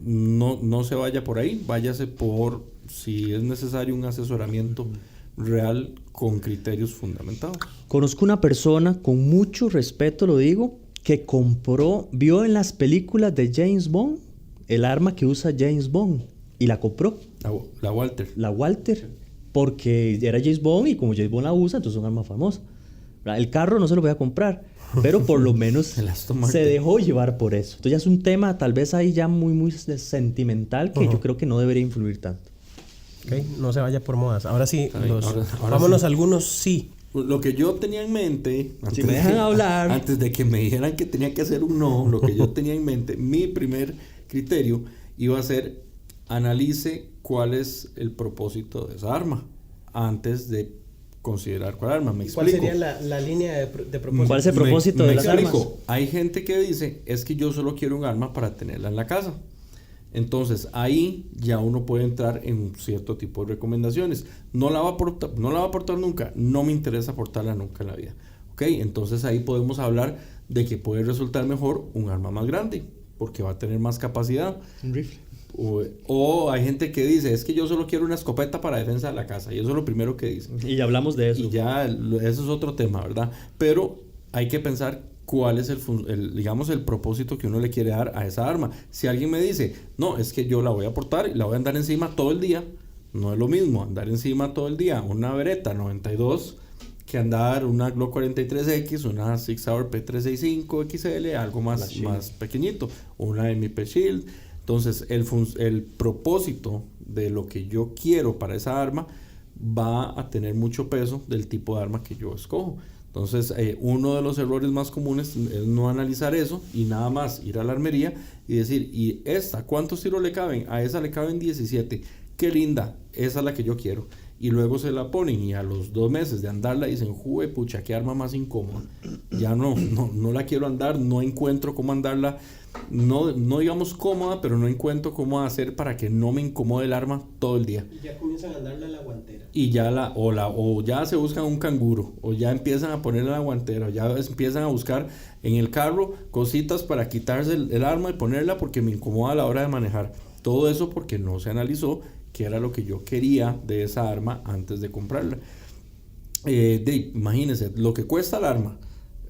no se vaya por ahí, váyase por si es necesario un asesoramiento real con criterios fundamentados. Conozco una persona, con mucho respeto lo digo, que vio en las películas de James Bond el arma que usa James Bond y la compró. La Walter. La Walter, porque era James Bond y como James Bond la usa, entonces es un arma famosa. El carro no se lo voy a comprar, pero por lo menos se dejó llevar por eso. Entonces ya es un tema tal vez ahí ya muy sentimental que yo creo que no debería influir tanto. Okay, no se vaya por modas. Ahora sí, ahora vámonos sí. a algunos sí. Lo que yo tenía en mente, Si me dejan hablar, antes de que me dijeran que tenía que hacer un no, lo que yo tenía en mente, mi primer criterio iba a ser: analice cuál es el propósito de esa arma antes de considerar cuál arma. Me explico. ¿Cuál sería la línea de propósito? ¿Cuál es el propósito de las armas? Hay gente que dice, es que yo solo quiero un arma para tenerla en la casa. Entonces ahí ya uno puede entrar en un cierto tipo de recomendaciones. No la va a aportar nunca, no me interesa aportarla nunca en la vida. ¿Ok? Entonces ahí podemos hablar de que puede resultar mejor un arma más grande, porque va a tener más capacidad. Un rifle. O hay gente que dice, es que yo solo quiero una escopeta para defensa de la casa, y eso es lo primero que dicen. Y ya hablamos de eso. Y ya eso es otro tema, ¿verdad? Pero hay que pensar cuál es digamos, el propósito que uno le quiere dar a esa arma. Si alguien me dice, no, es que yo la voy a portar y la voy a andar encima todo el día, no es lo mismo andar encima todo el día una Beretta 92 que andar una Glock 43X, una Sig Sauer P365 XL, algo más pequeñito, una MP Shield. Entonces el propósito de lo que yo quiero para esa arma va a tener mucho peso del tipo de arma que yo escojo. Entonces uno de los errores más comunes es no analizar eso y nada más ir a la armería y decir, ¿y esta cuántos tiros le caben? A esa le caben 17, qué linda, esa es la que yo quiero. Y luego se la ponen y a los 2 meses de andarla dicen, jue pucha, qué arma más incómoda, ya no la quiero andar, no encuentro cómo andarla, no digamos cómoda, pero no encuentro cómo hacer para que no me incomode el arma todo el día. Y ya comienzan a andarla a la guantera. Y ya o ya se buscan un canguro, o ya empiezan a ponerle la guantera, o ya empiezan a buscar en el carro cositas para quitarse el arma y ponerla porque me incomoda a la hora de manejar. Todo eso porque no se analizó qué era lo que yo quería de esa arma antes de comprarla. Imagínense, lo que cuesta el arma,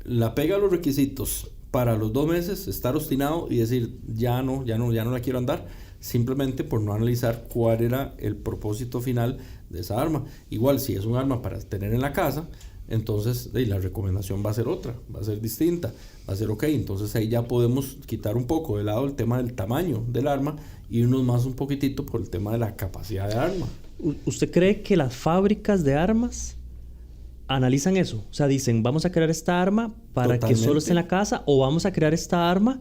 la pega a los requisitos, para los 2 meses estar obstinado y decir, ya no la quiero andar, simplemente por no analizar cuál era el propósito final de esa arma. Igual, si es un arma para tener en la casa, entonces la recomendación va a ser otra, va a ser distinta, va a ser ok. Entonces ahí ya podemos quitar un poco de lado el tema del tamaño del arma y irnos más un poquitito por el tema de la capacidad de arma. ¿Usted cree que las fábricas de armas analizan eso? O sea, dicen, vamos a crear esta arma para Totalmente. que solo esté en la casa, o vamos a crear esta arma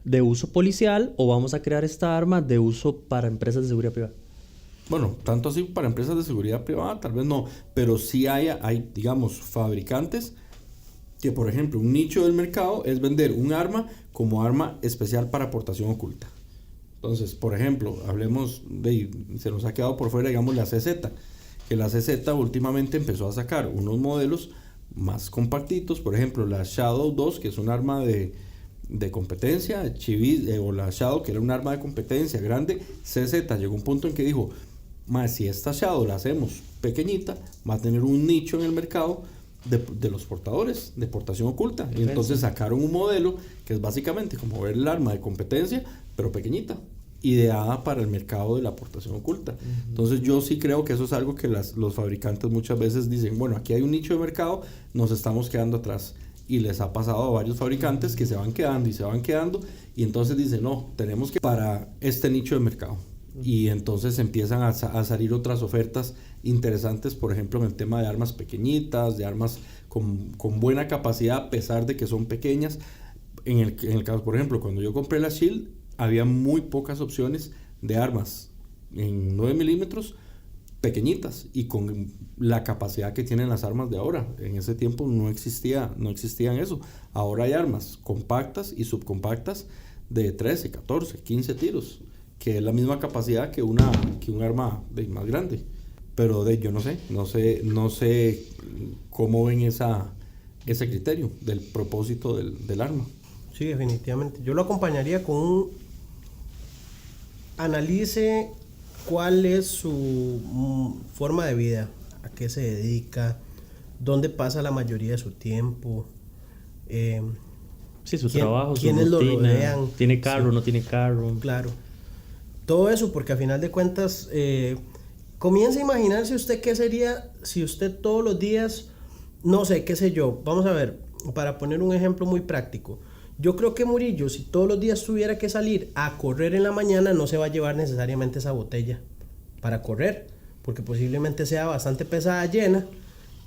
de uso policial, o vamos a crear esta arma de uso para empresas de seguridad privada. Bueno, tanto así para empresas de seguridad privada, tal vez no, pero sí hay digamos, fabricantes que, por ejemplo, un nicho del mercado es vender un arma como arma especial para portación oculta. Entonces, por ejemplo, se nos ha quedado por fuera, digamos, la CZ, que la CZ últimamente empezó a sacar unos modelos más compactitos, por ejemplo, la Shadow 2, que es un arma de competencia, o la Shadow, que era un arma de competencia grande. CZ llegó a un punto en que dijo, si esta Shadow la hacemos pequeñita, va a tener un nicho en el mercado de los portadores de portación oculta. Y entonces sacaron un modelo que es básicamente como ver el arma de competencia, pero pequeñita, ideada para el mercado de la portación oculta. Entonces yo sí creo que eso es algo que los fabricantes muchas veces dicen, bueno, aquí hay un nicho de mercado, nos estamos quedando atrás. Y les ha pasado a varios fabricantes que se van quedando y entonces dicen, no, tenemos que para este nicho de mercado. Y entonces empiezan a salir otras ofertas interesantes, por ejemplo, en el tema de armas pequeñitas, de armas con buena capacidad a pesar de que son pequeñas. En el caso, por ejemplo, cuando yo compré la Shield, había muy pocas opciones de armas en 9 milímetros pequeñitas y con la capacidad que tienen las armas de ahora. En ese tiempo no existían eso. Ahora hay armas compactas y subcompactas de 13, 14, 15 tiros, que es la misma capacidad que un arma más grande. Pero yo no sé cómo ven ese criterio del propósito del arma. Sí, definitivamente. Yo lo acompañaría con un analice cuál es su forma de vida, a qué se dedica, dónde pasa la mayoría de su tiempo, Sí, su trabajo, su quiénes lo rutina, rodean. tiene carro, Sí. no tiene carro. Claro. Todo eso porque a final de cuentas, comienza a imaginarse usted qué sería si usted todos los días, no sé, qué sé yo, vamos a ver, para poner un ejemplo muy práctico. Yo creo que Murillo, si todos los días tuviera que salir a correr en la mañana, no se va a llevar necesariamente esa botella para correr, porque posiblemente sea bastante pesada, llena,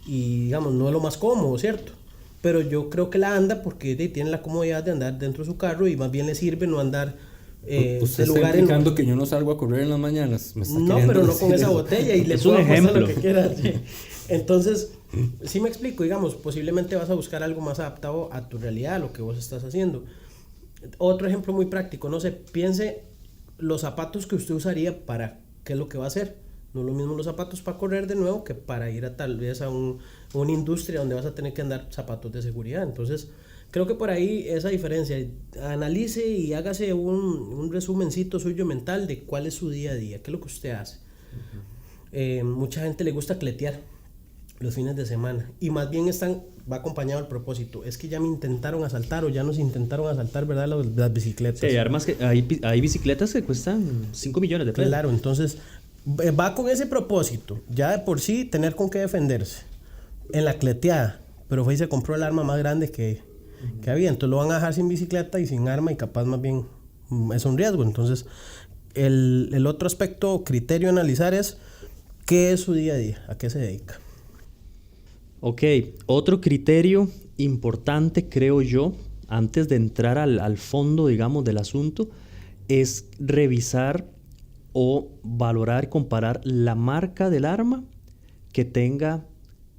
y digamos, no es lo más cómodo, ¿cierto? Pero yo creo que la anda porque tiene la comodidad de andar dentro de su carro y más bien le sirve no andar Usted está indicando que yo no salgo a correr en las mañanas. No, pero no con esa botella y le Es un puedo apostar ejemplo. lo que quiera. Sí. Entonces, sí me explico, digamos, posiblemente vas a buscar algo más adaptado a tu realidad, a lo que vos estás haciendo. Otro ejemplo muy práctico, no sé, piense los zapatos que usted usaría para qué es lo que va a hacer. No es lo mismo los zapatos para correr de nuevo que para ir a tal vez a una industria donde vas a tener que andar zapatos de seguridad. Entonces, creo que por ahí esa diferencia. Analice y hágase un resumencito suyo mental de cuál es su día a día, qué es lo que usted hace. Mucha gente le gusta cletear los fines de semana y más bien va acompañado al propósito. Es que ya me intentaron asaltar o ya nos intentaron asaltar, ¿verdad? Las bicicletas. Sí, hay armas hay bicicletas que cuestan 5 millones de pesos. Claro, entonces va con ese propósito, ya de por sí tener con qué defenderse en la cleteada, pero fue y se compró el arma más grande que había, entonces lo van a dejar sin bicicleta y sin arma y capaz más bien es un riesgo. Entonces el otro aspecto, criterio a analizar es qué es su día a día, a qué se dedica. Ok, otro criterio importante creo yo, antes de entrar al fondo, digamos, del asunto, es revisar o valorar, comparar la marca del arma que tenga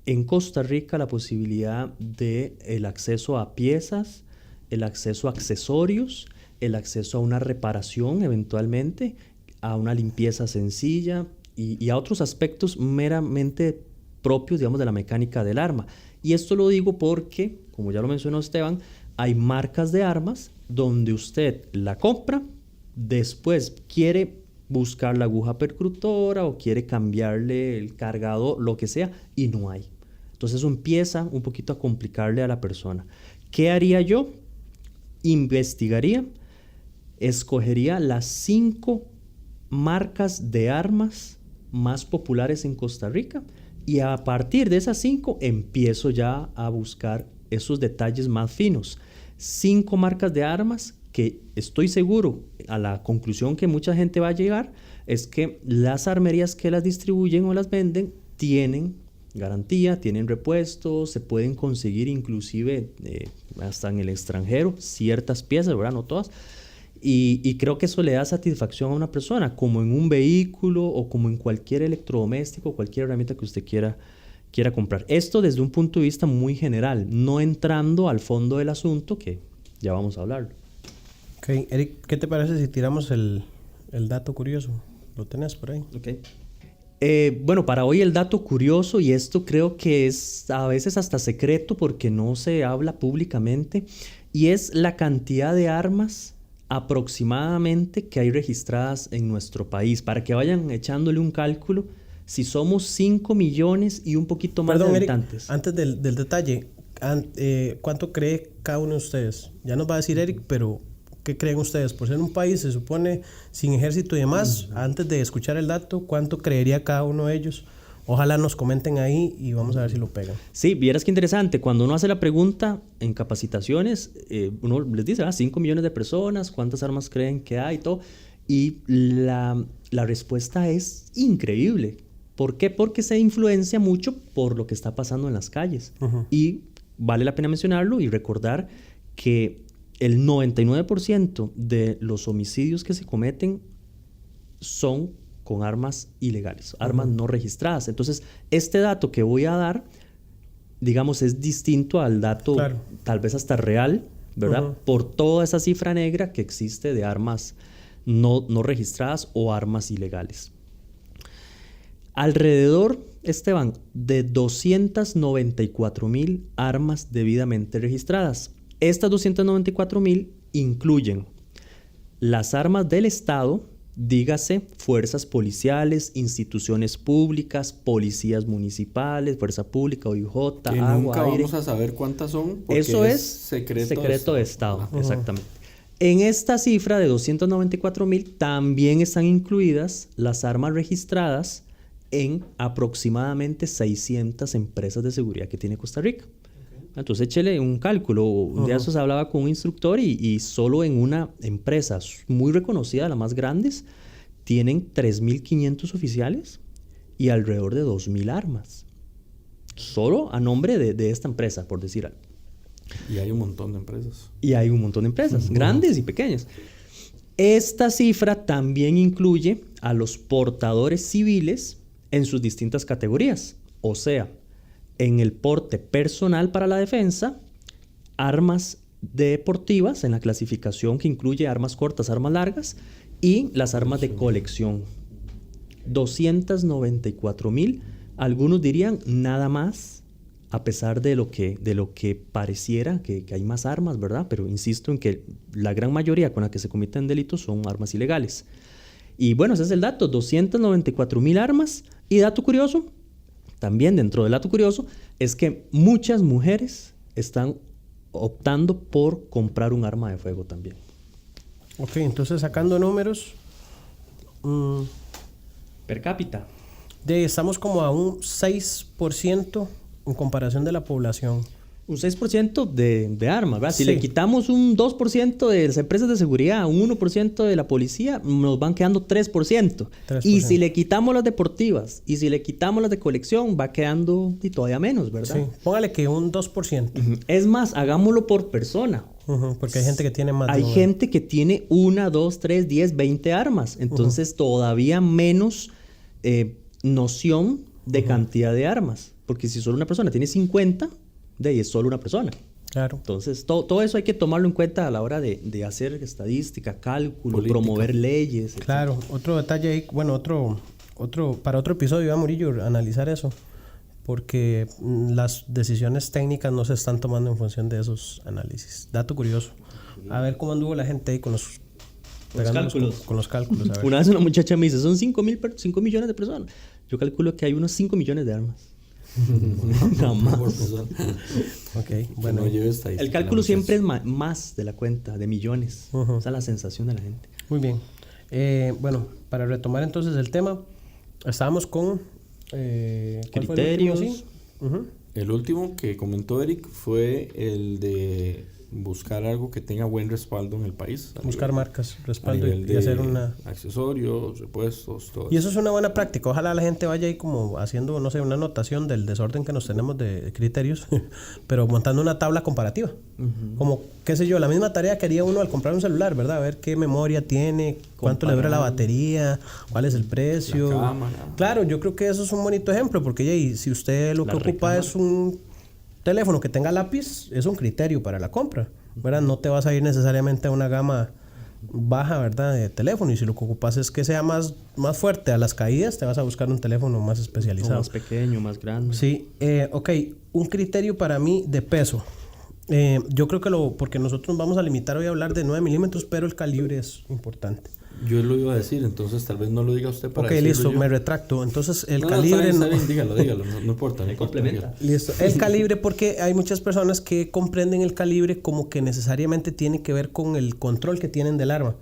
en Costa Rica la posibilidad de el acceso a piezas, el acceso a accesorios, el acceso a una reparación eventualmente, a una limpieza sencilla y a otros aspectos meramente propios, digamos, de la mecánica del arma. Y esto lo digo porque, como ya lo mencionó Esteban, hay marcas de armas donde usted la compra, después quiere buscar la aguja percutora o quiere cambiarle el cargador, lo que sea, y no hay. Entonces eso empieza un poquito a complicarle a la persona. ¿Qué haría yo? Investigaría, escogería las 5 marcas de armas más populares en Costa Rica y a partir de esas 5 empiezo ya a buscar esos detalles más finos. 5 marcas de armas que estoy seguro, a la conclusión que mucha gente va a llegar, es que las armerías que las distribuyen o las venden tienen garantía, tienen repuestos, se pueden conseguir inclusive hasta en el extranjero ciertas piezas, ¿verdad? No todas. Y creo que eso le da satisfacción a una persona, como en un vehículo o como en cualquier electrodoméstico, cualquier herramienta que usted quiera comprar. Esto desde un punto de vista muy general, no entrando al fondo del asunto, que ya vamos a hablarlo. Ok, Eric, ¿qué te parece si tiramos el dato curioso? ¿Lo tenés por ahí? Ok. Bueno, para hoy el dato curioso, y esto creo que es a veces hasta secreto porque no se habla públicamente, y es la cantidad de armas aproximadamente que hay registradas en nuestro país. Para que vayan echándole un cálculo, si somos 5 millones y un poquito más de habitantes. Eric, antes del detalle, ¿cuánto cree cada uno de ustedes? Ya nos va a decir Eric, pero ¿qué creen ustedes? Por ser un país, se supone, sin ejército y demás, antes de escuchar el dato, ¿cuánto creería cada uno de ellos? Ojalá nos comenten ahí y vamos a ver si lo pegan. Sí, vieras qué interesante. Cuando uno hace la pregunta en capacitaciones, uno les dice, 5 millones de personas, ¿cuántas armas creen que hay? Y todo. Y la respuesta es increíble. ¿Por qué? Porque se influencia mucho por lo que está pasando en las calles. Uh-huh. Y vale la pena mencionarlo y recordar que el 99% de los homicidios que se cometen son con armas ilegales, armas no registradas. Entonces, este dato que voy a dar, digamos, es distinto al dato tal vez hasta real, ¿verdad? Por toda esa cifra negra que existe de armas no registradas o armas ilegales. Alrededor, Esteban, de 294,000 armas debidamente registradas. Estas 294,000 incluyen las armas del Estado, dígase fuerzas policiales, instituciones públicas, policías municipales, fuerza pública, OIJ, que agua, nunca aire. vamos a saber cuántas son, porque Eso es secreto de Estado, exactamente. En esta cifra de 294,000 también están incluidas las armas registradas en aproximadamente 600 empresas de seguridad que tiene Costa Rica. Entonces échele un cálculo. Un día eso se hablaba con un instructor y solo en una empresa muy reconocida, la más grandes, tienen 3.500 oficiales y alrededor de 2.000 armas. Solo a nombre de esta empresa, por decir algo. Y hay un montón de empresas. Y hay un montón de empresas, grandes y pequeñas. Esta cifra también incluye a los portadores civiles en sus distintas categorías. O sea, en el porte personal para la defensa, armas deportivas en la clasificación que incluye armas cortas, armas largas y las armas de colección. 294,000, algunos dirían nada más, a pesar de lo que pareciera que hay más armas, ¿verdad? Pero insisto en que la gran mayoría con la que se cometen delitos son armas ilegales. Y bueno, ese es el dato, 294,000 armas. Y dato curioso, también dentro del dato curioso, es que muchas mujeres están optando por comprar un arma de fuego también. Ok, entonces sacando números, Per cápita. estamos como a un 6% en comparación de la población. Un 6% de armas, ¿verdad? Si Sí. le quitamos un 2% de las empresas de seguridad, un 1% de la policía, nos van quedando 3%. 3%. Y si le quitamos las deportivas y si le quitamos las de colección, va quedando y todavía menos, ¿verdad? Sí, póngale que un 2%. Es más, hagámoslo por persona. Porque hay gente que tiene más de Hay una. gente que tiene 1, 2, 3, 10, 20 armas. Entonces, todavía menos noción de cantidad de armas. Porque si solo una persona tiene 50, de ahí es solo una persona. Claro. Entonces, todo eso hay que tomarlo en cuenta a la hora de hacer estadística, cálculo, Política. promover leyes. Claro, otro detalle ahí, bueno, para otro episodio, Iván Murillo, analizar eso. Porque las decisiones técnicas no se están tomando en función de esos análisis. Dato curioso. A ver cómo anduvo la gente ahí con los cálculos. Con los cálculos. A ver. Una vez una muchacha me dice, son 5 millones de personas. Yo calculo que hay unos 5 millones de armas. Nada más. Ok, Bueno, bueno. El cálculo siempre es más de la cuenta, de millones. Esa es la sensación de la gente. Muy bien. Bueno, para retomar entonces el tema, estábamos con... ¿cuál fue el último, Criterios. sí? El último que comentó Eric fue el de buscar algo que tenga buen respaldo en el país. Buscar marcas, respaldo a nivel y hacer de una... accesorios, repuestos, todo Y eso es una buena práctica. Ojalá la gente vaya ahí como haciendo, no sé, una anotación del desorden que nos tenemos de criterios, pero montando una tabla comparativa. Como, qué sé yo, la misma tarea que haría uno al comprar un celular, ¿verdad? A ver qué memoria tiene, cuánto le dura la batería, cuál es el precio. La cámara. Claro, yo creo que eso es un bonito ejemplo, porque ya, si usted lo La que ocupa es un teléfono que tenga lápiz, es un criterio para la compra, ¿verdad? No te vas a ir necesariamente a una gama baja, ¿verdad? De teléfono, y si lo que ocupas es que sea más fuerte a las caídas, te vas a buscar un teléfono más especializado. Más pequeño, más grande. Sí, ok, un criterio para mí de peso. Yo creo que porque nosotros vamos a limitar hoy a hablar de 9 milímetros, pero el calibre es importante. Yo lo iba a decir, entonces tal vez no lo diga usted para Ok, decirlo listo, yo. me retracto. Entonces, el No, calibre... está bien, dígalo, no importa. No complementa. Listo. El calibre, porque hay muchas personas que comprenden el calibre como que necesariamente tiene que ver con el control que tienen del arma.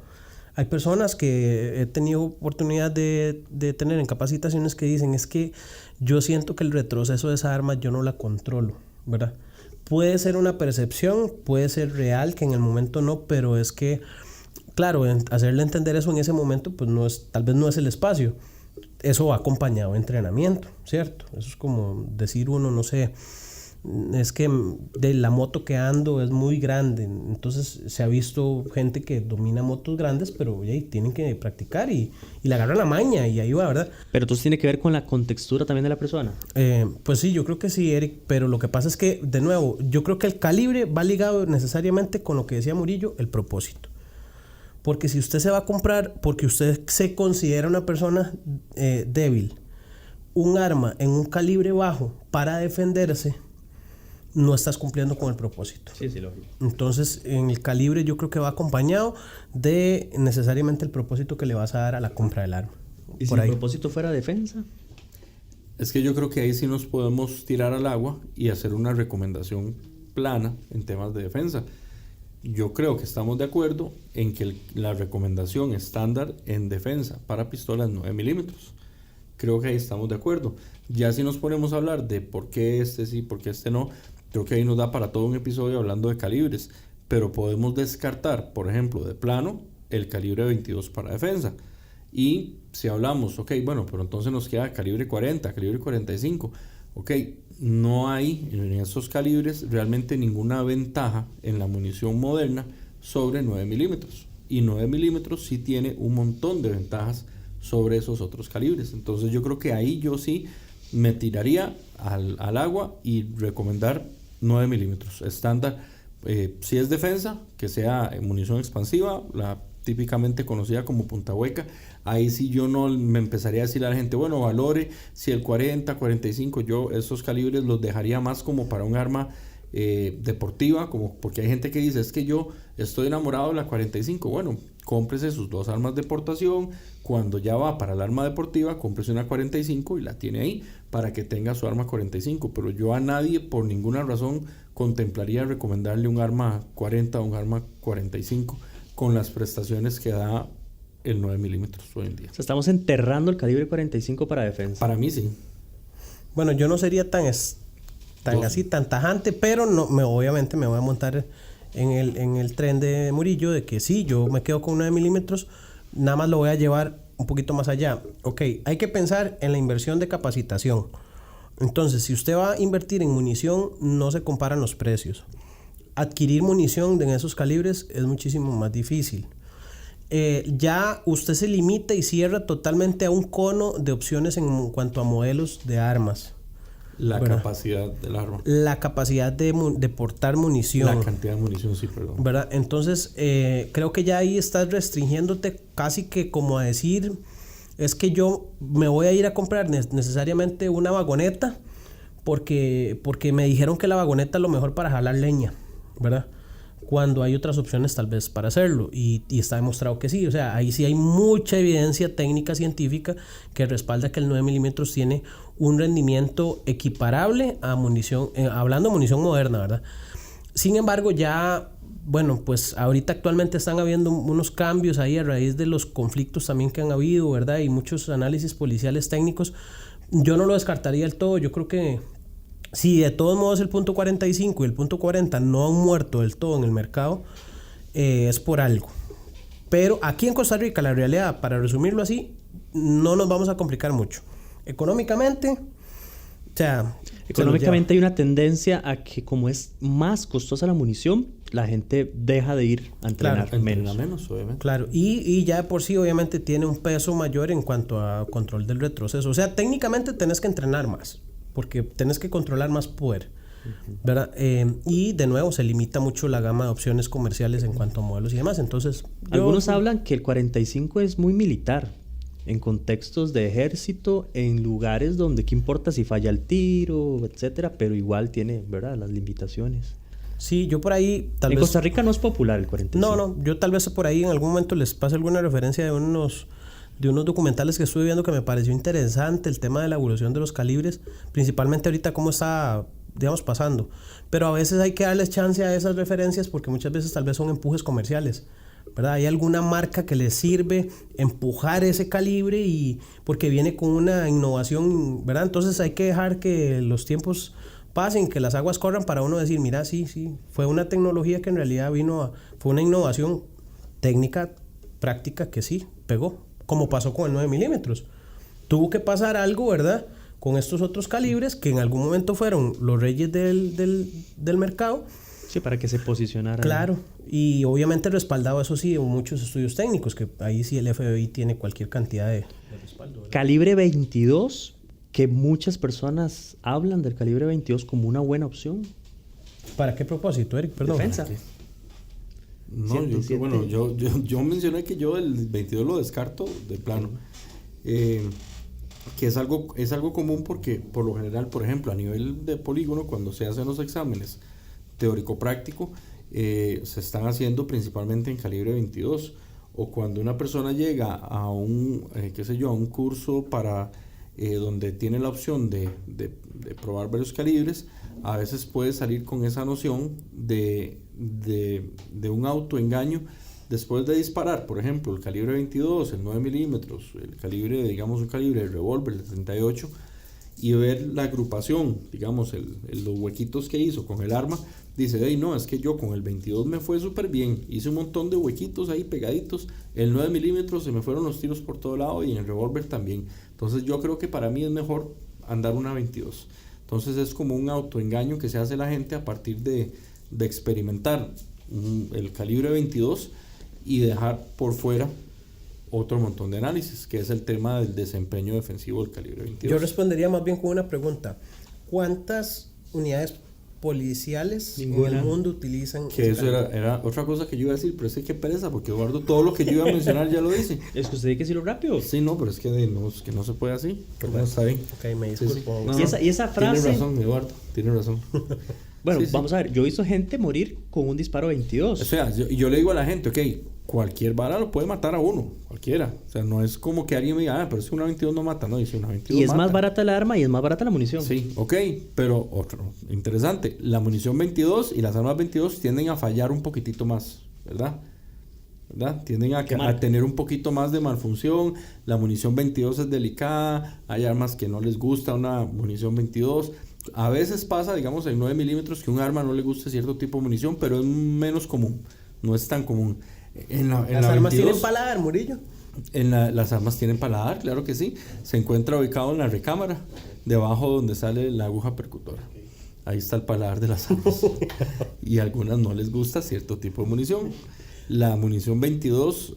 Hay personas que he tenido oportunidad de tener en capacitaciones que dicen, es que yo siento que el retroceso de esa arma yo no la controlo, ¿verdad? Puede ser una percepción, puede ser real, que en el momento no, pero es que, claro, hacerle entender eso en ese momento, pues tal vez no es el espacio. Eso va acompañado de entrenamiento, ¿cierto? Eso es como decir uno, no sé, es que de la moto que ando es muy grande. Entonces se ha visto gente que domina motos grandes, pero tienen que practicar y le agarran la maña y ahí va, ¿verdad? Pero entonces tiene que ver con la contextura también de la persona. Pues sí, yo creo que sí, Eric, pero lo que pasa es que, de nuevo, yo creo que el calibre va ligado necesariamente con lo que decía Murillo, el propósito. Porque si usted se va a comprar, porque usted se considera una persona débil, un arma en un calibre bajo para defenderse, no estás cumpliendo con el propósito. Sí, lógico. Entonces, en el calibre yo creo que va acompañado de necesariamente el propósito que le vas a dar a la compra del arma. ¿Y si el propósito fuera defensa? Es que yo creo que ahí sí nos podemos tirar al agua y hacer una recomendación plana en temas de defensa. Yo creo que estamos de acuerdo en que la recomendación estándar en defensa para pistolas 9 milímetros. Creo que ahí estamos de acuerdo. Ya si nos ponemos a hablar de por qué este sí, por qué este no, creo que ahí nos da para todo un episodio hablando de calibres. Pero podemos descartar, por ejemplo, de plano, el calibre 22 para defensa. Y si hablamos, ok, bueno, pero entonces nos queda calibre 40, calibre 45. Ok, no hay en esos calibres realmente ninguna ventaja en la munición moderna sobre 9 milímetros. Y 9 milímetros sí tiene un montón de ventajas sobre esos otros calibres. Entonces yo creo que ahí yo sí me tiraría al agua y recomendar 9 milímetros estándar. Si es defensa, que sea munición expansiva, la típicamente conocida como punta hueca. Ahí sí yo no me empezaría a decir a la gente, bueno, valore si el 40, 45, yo esos calibres los dejaría más como para un arma deportiva, como porque hay gente que dice, es que yo estoy enamorado de la 45. Bueno, cómprese sus dos armas de portación, cuando ya va para el arma deportiva, cómprese una 45 y la tiene ahí para que tenga su arma 45, pero yo a nadie por ninguna razón contemplaría recomendarle un arma 40 o un arma 45 con las prestaciones que da el 9 milímetros hoy en día. O sea, estamos enterrando el calibre 45 para defensa. Para mí sí. Bueno, yo no sería tan tajante, pero no, obviamente me voy a montar en el tren de Murillo de que sí, yo me quedo con 9 milímetros, nada más lo voy a llevar un poquito más allá. Ok, hay que pensar en la inversión de capacitación. Entonces, si usted va a invertir en munición, no se comparan los precios. Adquirir munición en esos calibres es muchísimo más difícil. Ya usted se limita y cierra totalmente a un cono de opciones en cuanto a modelos de armas. La capacidad del arma. La capacidad de portar munición. La cantidad de munición, sí, perdón. ¿Verdad? Entonces, creo que ya ahí estás restringiéndote casi que como a decir, es que yo me voy a ir a comprar necesariamente una vagoneta porque me dijeron que la vagoneta es lo mejor para jalar leña, ¿verdad? Cuando hay otras opciones tal vez para hacerlo y está demostrado que sí. O sea, ahí sí hay mucha evidencia técnica científica que respalda que el 9 milímetros tiene un rendimiento equiparable a munición, hablando de munición moderna, ¿verdad? Sin embargo, ya, bueno, pues ahorita actualmente están habiendo unos cambios ahí a raíz de los conflictos también que han habido, ¿verdad? Y muchos análisis policiales técnicos. Yo no lo descartaría del todo. Yo creo que si de todos modos el punto 45 y el punto 40 no han muerto del todo en el mercado, es por algo. Pero aquí en Costa Rica, la realidad, para resumirlo así, no nos vamos a complicar mucho. Económicamente, o sea... Económicamente hay una tendencia a que como es más costosa la munición, la gente deja de ir a entrenar menos, obviamente. Claro, y ya de por sí obviamente tiene un peso mayor en cuanto a control del retroceso. O sea, técnicamente tenés que entrenar más, porque tenés que controlar más poder, ¿verdad? Y de nuevo se limita mucho la gama de opciones comerciales en cuanto a modelos y demás. Entonces, algunos hablan que el 45 es muy militar, en contextos de ejército, en lugares donde qué importa si falla el tiro, etcétera, pero igual tiene, ¿verdad?, las limitaciones. Sí, yo por ahí tal vez... En Costa Rica no es popular el 45. No, yo tal vez por ahí en algún momento les pase alguna referencia de unos documentales que estuve viendo que me pareció interesante el tema de la evolución de los calibres, principalmente ahorita cómo está, digamos, pasando. Pero a veces hay que darles chance a esas referencias porque muchas veces tal vez son empujes comerciales, ¿verdad? Hay alguna marca que les sirve empujar ese calibre y porque viene con una innovación, ¿verdad? Entonces hay que dejar que los tiempos pasen, que las aguas corran para uno decir, mira, sí, fue una tecnología que en realidad fue una innovación técnica, práctica que sí, pegó. Como pasó con el 9 milímetros. Tuvo que pasar algo, ¿verdad?, con estos otros calibres que en algún momento fueron los reyes del mercado. Sí, para que se posicionaran. Claro, y obviamente respaldado, eso sí, en muchos estudios técnicos, que ahí sí el FBI tiene cualquier cantidad de respaldo, ¿verdad? Calibre 22, que muchas personas hablan del calibre 22 como una buena opción. ¿Para qué propósito, Eric? Perdón. Defensa. No, yo mencioné que yo el 22 lo descarto de plano. que es algo común porque por lo general, por ejemplo, a nivel de polígono, cuando se hacen los exámenes teórico-práctico, se están haciendo principalmente en calibre 22, o cuando una persona llega a un curso para donde tiene la opción de probar varios calibres, a veces puede salir con esa noción de un autoengaño después de disparar, por ejemplo, el calibre 22, el 9 milímetros, el calibre, digamos, un calibre de revólver de 38, y ver la agrupación, digamos, los huequitos que hizo con el arma, dice, hey, no, es que yo con el 22 me fue súper bien, hice un montón de huequitos ahí pegaditos, el 9 milímetros se me fueron los tiros por todo lado y en el revólver también. Entonces yo creo que para mí es mejor andar una 22. Entonces es como un autoengaño que se hace la gente a partir de experimentar el calibre 22 y dejar por fuera otro montón de análisis, que es el tema del desempeño defensivo del calibre 22. Yo respondería más bien con una pregunta. ¿Cuántas unidades policiales en el mundo utilizan? Que eso era otra cosa que yo iba a decir, pero es que qué pereza, porque Eduardo todo lo que yo iba a mencionar ya lo dice. Es que usted tiene que decirlo rápido. Sí, no, pero es que no se puede así. Pero bueno, está bien. Ok, me disculpo. Sí. No, y esa frase... Tiene razón, Eduardo, tiene razón. Bueno, Sí. vamos a ver, yo he visto gente morir con un disparo 22. O sea, yo le digo a la gente, ok, cualquier bala lo puede matar a uno, cualquiera. O sea, no es como que alguien me diga, pero es que una 22 no mata, no, dice una 22 Y es mata. más barata el arma y es más barata la munición. Sí, ok, pero otro, interesante, la munición 22 y las armas 22 tienden a fallar un poquitito más, ¿verdad? Tienden a tener un poquito más de malfunción, la munición 22 es delicada, hay armas que no les gusta una munición 22, a veces pasa, digamos, en 9 milímetros que un arma no le guste cierto tipo de munición, pero es menos común, no es tan común. ¿Las armas 22, tienen paladar, Murillo? Las armas tienen paladar, claro que sí. Se encuentra ubicado en la recámara, debajo donde sale la aguja percutora. Ahí está el paladar de las armas. Y a algunas no les gusta cierto tipo de munición. La munición 22,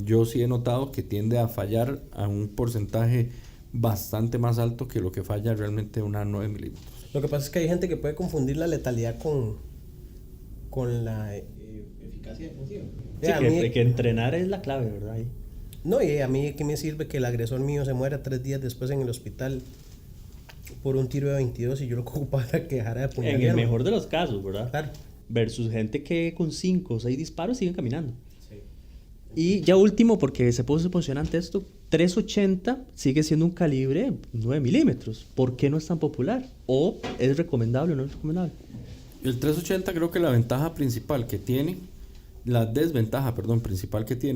yo sí he notado que tiende a fallar a un porcentaje bastante más alto que lo que falla realmente una 9 milímetros. Lo que pasa es que hay gente que puede confundir la letalidad con la eficacia defensiva. Sí, que entrenar es la clave, ¿verdad? Ahí. No, y a mí ¿qué me sirve que el agresor mío se muera 3 días después en el hospital por un tiro de 22 y yo lo ocupo para que dejara de apuñalar? En el mejor de los casos, ¿verdad? Claro. Versus gente que con 5 o 6 disparos siguen caminando. Sí. Y ya último, porque se puso emocionante esto, 380 sigue siendo un calibre 9 milímetros. ¿Por qué no es tan popular? ¿O es recomendable o no es recomendable? El 380 creo que la desventaja principal que tiene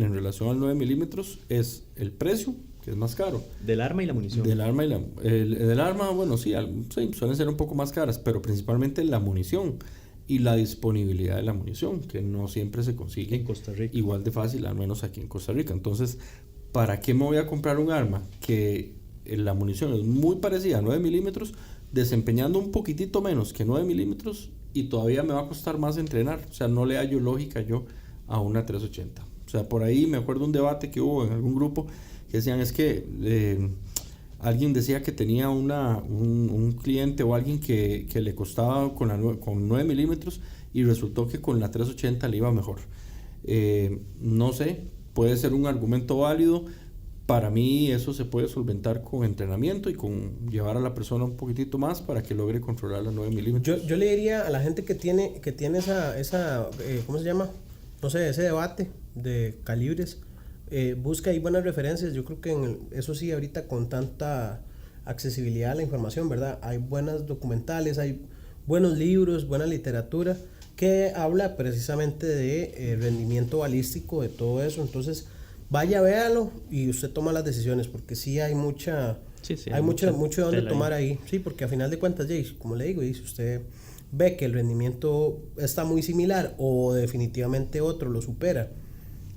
en relación al 9 milímetros es el precio, que es más caro. Del arma y la munición. Del arma, bueno, sí, suelen ser un poco más caras, pero principalmente la munición y la disponibilidad de la munición, que no siempre se consigue en Costa Rica igual de fácil, al menos aquí en Costa Rica. Entonces, ¿para qué me voy a comprar un arma que la munición es muy parecida a 9 milímetros, desempeñando un poquitito menos que 9 milímetros y todavía me va a costar más entrenar? O sea, no le hallo lógica yo a una 380. O sea, por ahí me acuerdo un debate que hubo en algún grupo que decían, es que alguien decía que tenía un cliente o alguien que le costaba con 9 milímetros y resultó que con la 380 le iba mejor. No sé, puede ser un argumento válido. Para mí eso se puede solventar con entrenamiento y con llevar a la persona un poquitito más para que logre controlar las 9 milímetros. Yo le diría a la gente que tiene esa ¿cómo se llama? No sé, ese debate de calibres, busca ahí buenas referencias. Yo creo que eso sí, ahorita con tanta accesibilidad a la información, ¿verdad? Hay buenas documentales, hay buenos libros, buena literatura que habla precisamente de rendimiento balístico, de todo eso. Entonces, vaya, véalo y usted toma las decisiones, porque sí hay mucho de dónde tomar ahí. Sí, porque a final de cuentas, Jay, como le digo, si usted ve que el rendimiento está muy similar o definitivamente otro lo supera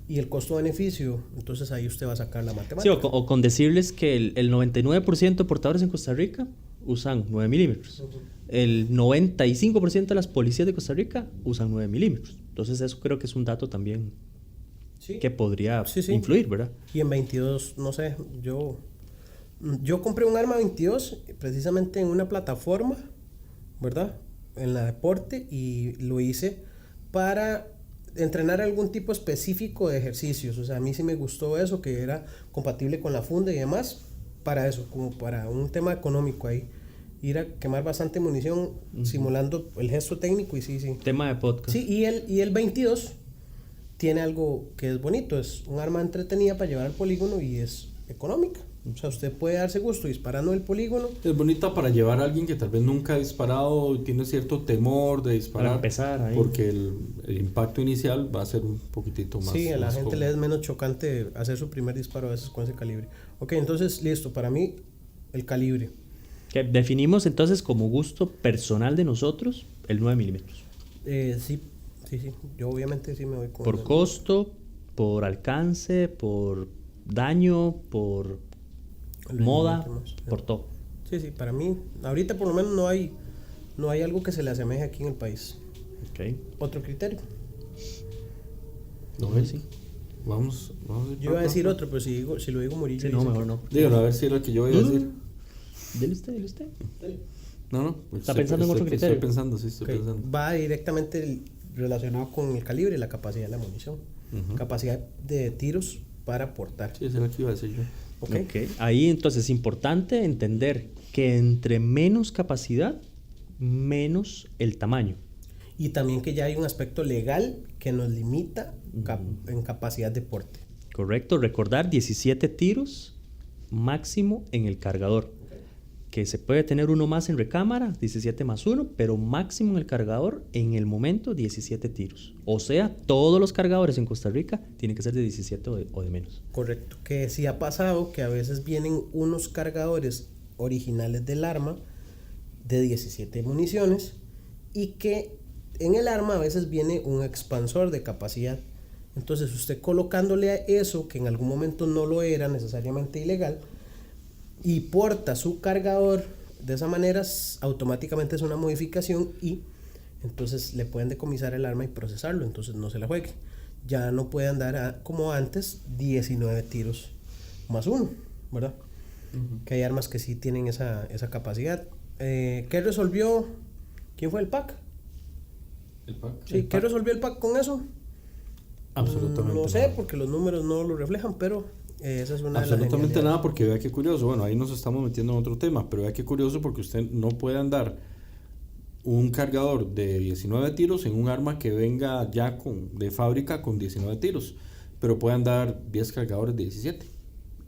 y el costo-beneficio, entonces ahí usted va a sacar la matemática. Sí, o con decirles que el 99% de portadores en Costa Rica usan 9 milímetros. Uh-huh. El 95% de las policías de Costa Rica usan 9 milímetros. Entonces eso creo que es un dato también que podría influir, ¿verdad? Y en 22, no sé, yo compré un arma 22 precisamente en una plataforma, ¿verdad? En la deporte, y lo hice para entrenar algún tipo específico de ejercicios. O sea, a mí sí me gustó eso, que era compatible con la funda y demás, para eso, como para un tema económico ahí. Ir a quemar bastante munición simulando el gesto técnico y sí. Tema de podcast. Sí, y el 22 tiene algo que es bonito, es un arma entretenida para llevar al polígono y es económica. O sea, usted puede darse gusto disparando el polígono. Es bonita para llevar a alguien que tal vez nunca ha disparado y tiene cierto temor de disparar. Para empezar ahí. Porque el impacto inicial va a ser un poquitito más. Sí, a la más gente cómodo. le es menos chocante hacer su primer disparo a veces con ese calibre. Ok, entonces, listo, para mí, el calibre. Que definimos entonces como gusto personal de nosotros el 9 milímetros. Sí. Yo obviamente sí me voy con... Por costo, por alcance, por daño, por moda, por todo. Sí, para mí, ahorita por lo menos no hay algo que se le asemeje aquí en el país. Ok. Otro criterio. ¿No ves? Sí. Vamos a ir Yo iba a para decir acá. otro, pero si lo digo Murillo. Sí, no, dice mejor que- no. Dígalo, a ver si era el que yo voy a decir. Dele usted. No. ¿Está pensando en otro criterio? Estoy pensando, sí, estoy Ok, pensando. va directamente relacionado con el calibre y la capacidad de la munición. Ujú. Capacidad de tiros para portar. Sí, ese era el que iba a decir yo. Ok. Ok. Ahí entonces es importante entender que entre menos capacidad, menos el tamaño. Y también que ya hay un aspecto legal que nos limita en capacidad de porte. Correcto. Recordar 17 tiros máximo en el cargador. Que se puede tener uno más en recámara, 17 más 1, pero máximo en el cargador en el momento 17 tiros. O sea, todos los cargadores en Costa Rica tienen que ser de 17 o de menos. Correcto. Que sí ha pasado que a veces vienen unos cargadores originales del arma de 17 municiones y que en el arma a veces viene un expansor de capacidad. Entonces usted colocándole a eso, que en algún momento no lo era necesariamente ilegal, y porta su cargador de esa manera, automáticamente es una modificación y entonces le pueden decomisar el arma y procesarlo, entonces no se la juegue. Ya no puede andar como antes 19 tiros más uno, ¿verdad? Que hay armas que sí tienen esa capacidad. ¿Qué resolvió? ¿Quién fue el PAC? ¿El pack? Sí, ¿qué resolvió el PAC con eso? Absolutamente No sé, nada. porque los números no lo reflejan, pero esa es una de las Absolutamente genialidades. nada, porque vea qué curioso. Bueno, ahí nos estamos metiendo en otro tema, pero vea qué curioso porque usted no puede andar un cargador de 19 tiros en un arma que venga ya de fábrica con 19 tiros, pero puede andar 10 cargadores de 17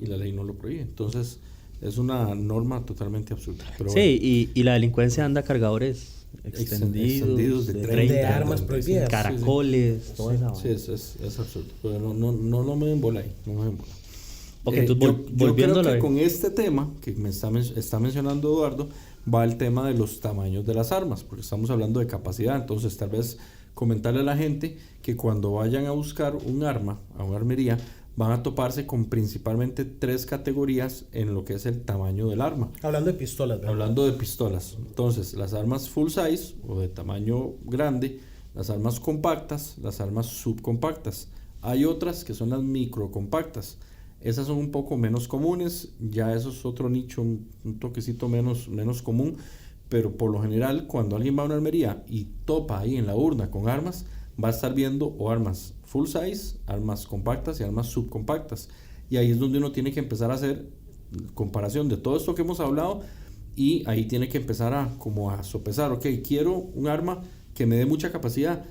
y la ley no lo prohíbe. Entonces es una norma totalmente absurda. Pero Sí, bueno, y la delincuencia anda cargadores extendidos de de 30, de armas 35. prohibidas. caracoles, toda esa Sí, vaina. es absurdo. Pero no me den bola ahí, no me den bola. Ok, entonces yo volviendo creo a que la... con este tema que me está mencionando Eduardo, va el tema de los tamaños de las armas, porque estamos hablando de capacidad. Entonces, tal vez comentarle a la gente que cuando vayan a buscar un arma, a una armería, van a toparse con principalmente 3 categorías en lo que es el tamaño del arma. Hablando de pistolas, ¿verdad? Hablando de pistolas, entonces las armas full size o de tamaño grande, las armas compactas, las armas subcompactas. Hay otras que son las microcompactas. Esas son un poco menos comunes, ya eso es otro nicho, un toquecito menos común, pero por lo general cuando alguien va a una armería y topa ahí en la urna con armas, va a estar viendo o armas full size, armas compactas y armas subcompactas. Y ahí es donde uno tiene que empezar a hacer comparación de todo esto que hemos hablado y ahí tiene que empezar a sopesar, ok, quiero un arma que me dé mucha capacidad,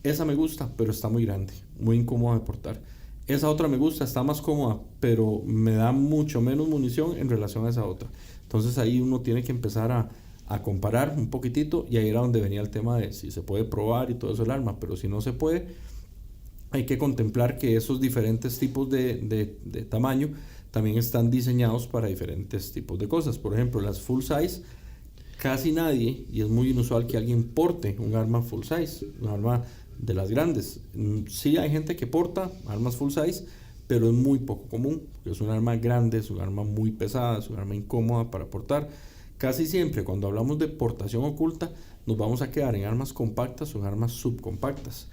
esa me gusta, pero está muy grande, muy incómoda de portar. Esa otra me gusta, está más cómoda, pero me da mucho menos munición en relación a esa otra. Entonces ahí uno tiene que empezar a comparar un poquitito y ahí era donde venía el tema de si se puede probar y todo eso el arma, pero si no se puede, hay que contemplar que esos diferentes tipos de tamaño también están diseñados para diferentes tipos de cosas. Por ejemplo, las full size, casi nadie, y es muy inusual que alguien porte un arma full size, un arma de las grandes. Sí hay gente que porta armas full size, pero es muy poco común, porque es un arma grande, es un arma muy pesada, es un arma incómoda para portar. Casi siempre cuando hablamos de portación oculta nos vamos a quedar en armas compactas o en armas subcompactas,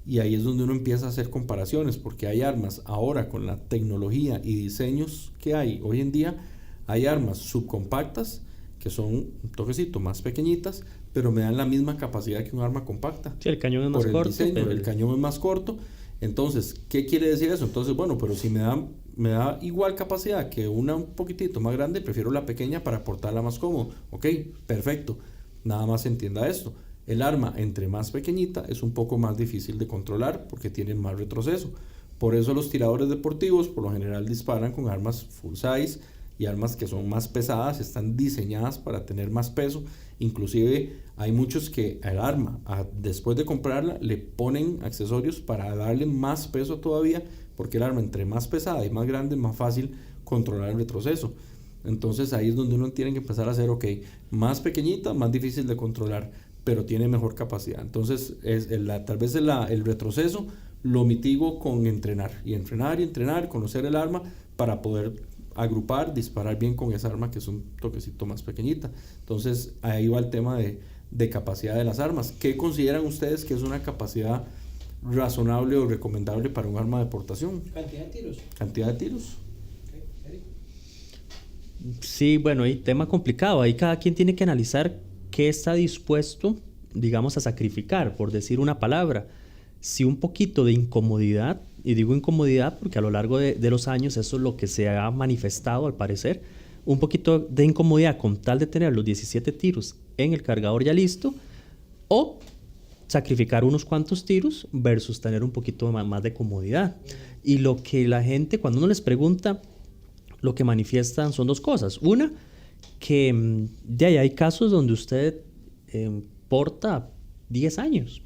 y ahí es donde uno empieza a hacer comparaciones, porque hay armas ahora con la tecnología y diseños que hay hoy en día, hay armas subcompactas que son un toquecito más pequeñitas, pero me dan la misma capacidad que un arma compacta. Sí, el cañón es más por el corto, diseño, pero el cañón es más corto. Entonces, ¿qué quiere decir eso? Entonces, bueno, pero si me dan me da igual capacidad que una un poquitito más grande, prefiero la pequeña para portarla más cómodo. Ok, perfecto. Nada más entienda esto. El arma entre más pequeñita es un poco más difícil de controlar porque tiene más retroceso. Por eso los tiradores deportivos por lo general disparan con armas full size y armas que son más pesadas, están diseñadas para tener más peso. Inclusive hay muchos que al arma, después de comprarla, le ponen accesorios para darle más peso todavía, porque el arma entre más pesada y más grande es más fácil controlar el retroceso. Entonces ahí es donde uno tiene que empezar a hacer, ok, más pequeñita, más difícil de controlar, pero tiene mejor capacidad. Entonces tal vez el retroceso lo mitigo con entrenar, conocer el arma para poder agrupar, disparar bien con esa arma que es un toquecito más pequeñita. Entonces ahí va el tema de capacidad de las armas. ¿Qué consideran ustedes que es una capacidad razonable o recomendable para un arma de portación? Cantidad de tiros. Sí, bueno, hay tema complicado. Ahí cada quien tiene que analizar qué está dispuesto, digamos, a sacrificar, por decir una palabra. Si un poquito de incomodidad, y digo incomodidad porque a lo largo de los años eso es lo que se ha manifestado al parecer, un poquito de incomodidad con tal de tener los 17 tiros en el cargador ya listo, o sacrificar unos cuantos tiros versus tener un poquito más de comodidad. Y lo que la gente, cuando uno les pregunta, lo que manifiestan son dos cosas. Una, que de ahí hay casos donde usted porta 10 años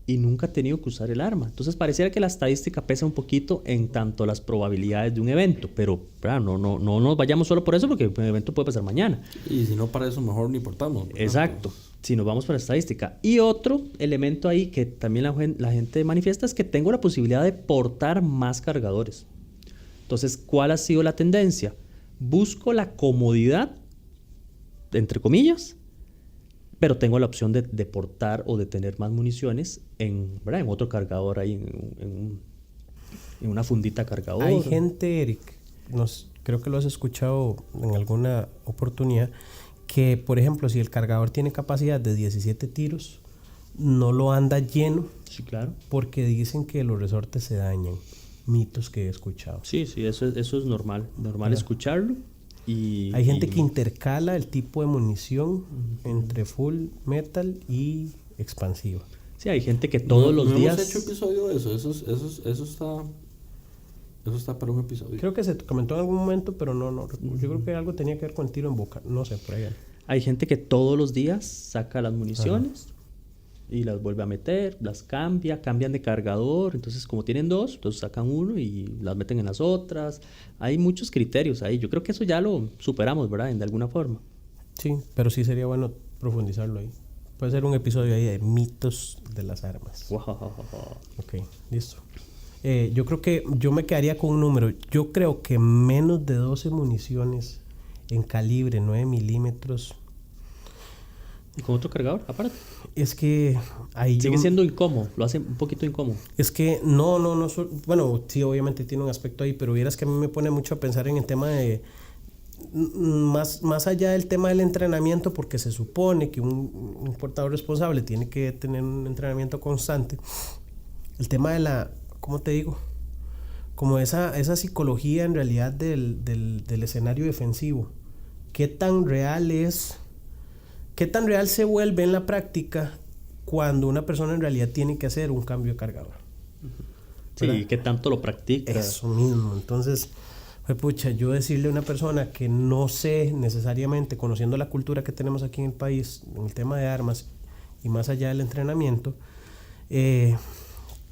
y nunca ha tenido que usar el arma. Entonces pareciera que la estadística pesa un poquito en tanto las probabilidades de un evento, pero no nos vayamos solo por eso, porque un evento puede pasar mañana. Y si no, para eso mejor ni portamos. Exacto, si nos vamos por la estadística. Y otro elemento ahí que también la gente manifiesta es que tengo la posibilidad de portar más cargadores. Entonces, ¿cuál ha sido la tendencia? Busco la comodidad, entre comillas, pero tengo la opción de portar o de tener más municiones en otro cargador ahí, en una fundita cargador. Hay gente, Eric, creo que lo has escuchado en alguna oportunidad, que por ejemplo, si el cargador tiene capacidad de 17 tiros, no lo anda lleno. Sí, claro. Porque dicen que los resortes se dañan. Mitos que he escuchado. Sí, eso es normal escucharlo. Hay gente que intercala el tipo de munición entre full metal y expansiva. Sí, hay gente que todos los días... hemos hecho episodio de eso. Eso está para un episodio. Creo que se comentó en algún momento, pero no. Yo creo que algo tenía que ver con el tiro en boca. No sé, por ahí. Hay gente que todos los días saca las municiones y las vuelve a meter, las cambian de cargador. Entonces, como tienen dos, entonces sacan uno y las meten en las otras. Hay muchos criterios ahí. Yo creo que eso ya lo superamos, ¿verdad? De alguna forma. Sí, pero sí sería bueno profundizarlo ahí. Puede ser un episodio ahí de mitos de las armas. Wow. Ok, listo. Yo creo que yo me quedaría con un número. Yo creo que menos de 12 municiones en calibre 9 milímetros. ¿Y con otro cargador aparte? Es que ahí sigue siendo incómodo, lo hace un poquito incómodo. Es que no, bueno, sí, obviamente tiene un aspecto ahí, pero vieras que a mí me pone mucho a pensar en el tema de más allá del tema del entrenamiento, porque se supone que un portador responsable tiene que tener un entrenamiento constante. El tema de la, ¿cómo te digo? Como esa psicología en realidad del escenario defensivo. ¿Qué tan real es? ¿Qué tan real se vuelve en la práctica cuando una persona en realidad tiene que hacer un cambio de cargador? Sí, ¿verdad? ¿Qué tanto lo practica? Eso mismo. Entonces, pucha, yo decirle a una persona que no sé necesariamente, conociendo la cultura que tenemos aquí en el país, en el tema de armas y más allá del entrenamiento,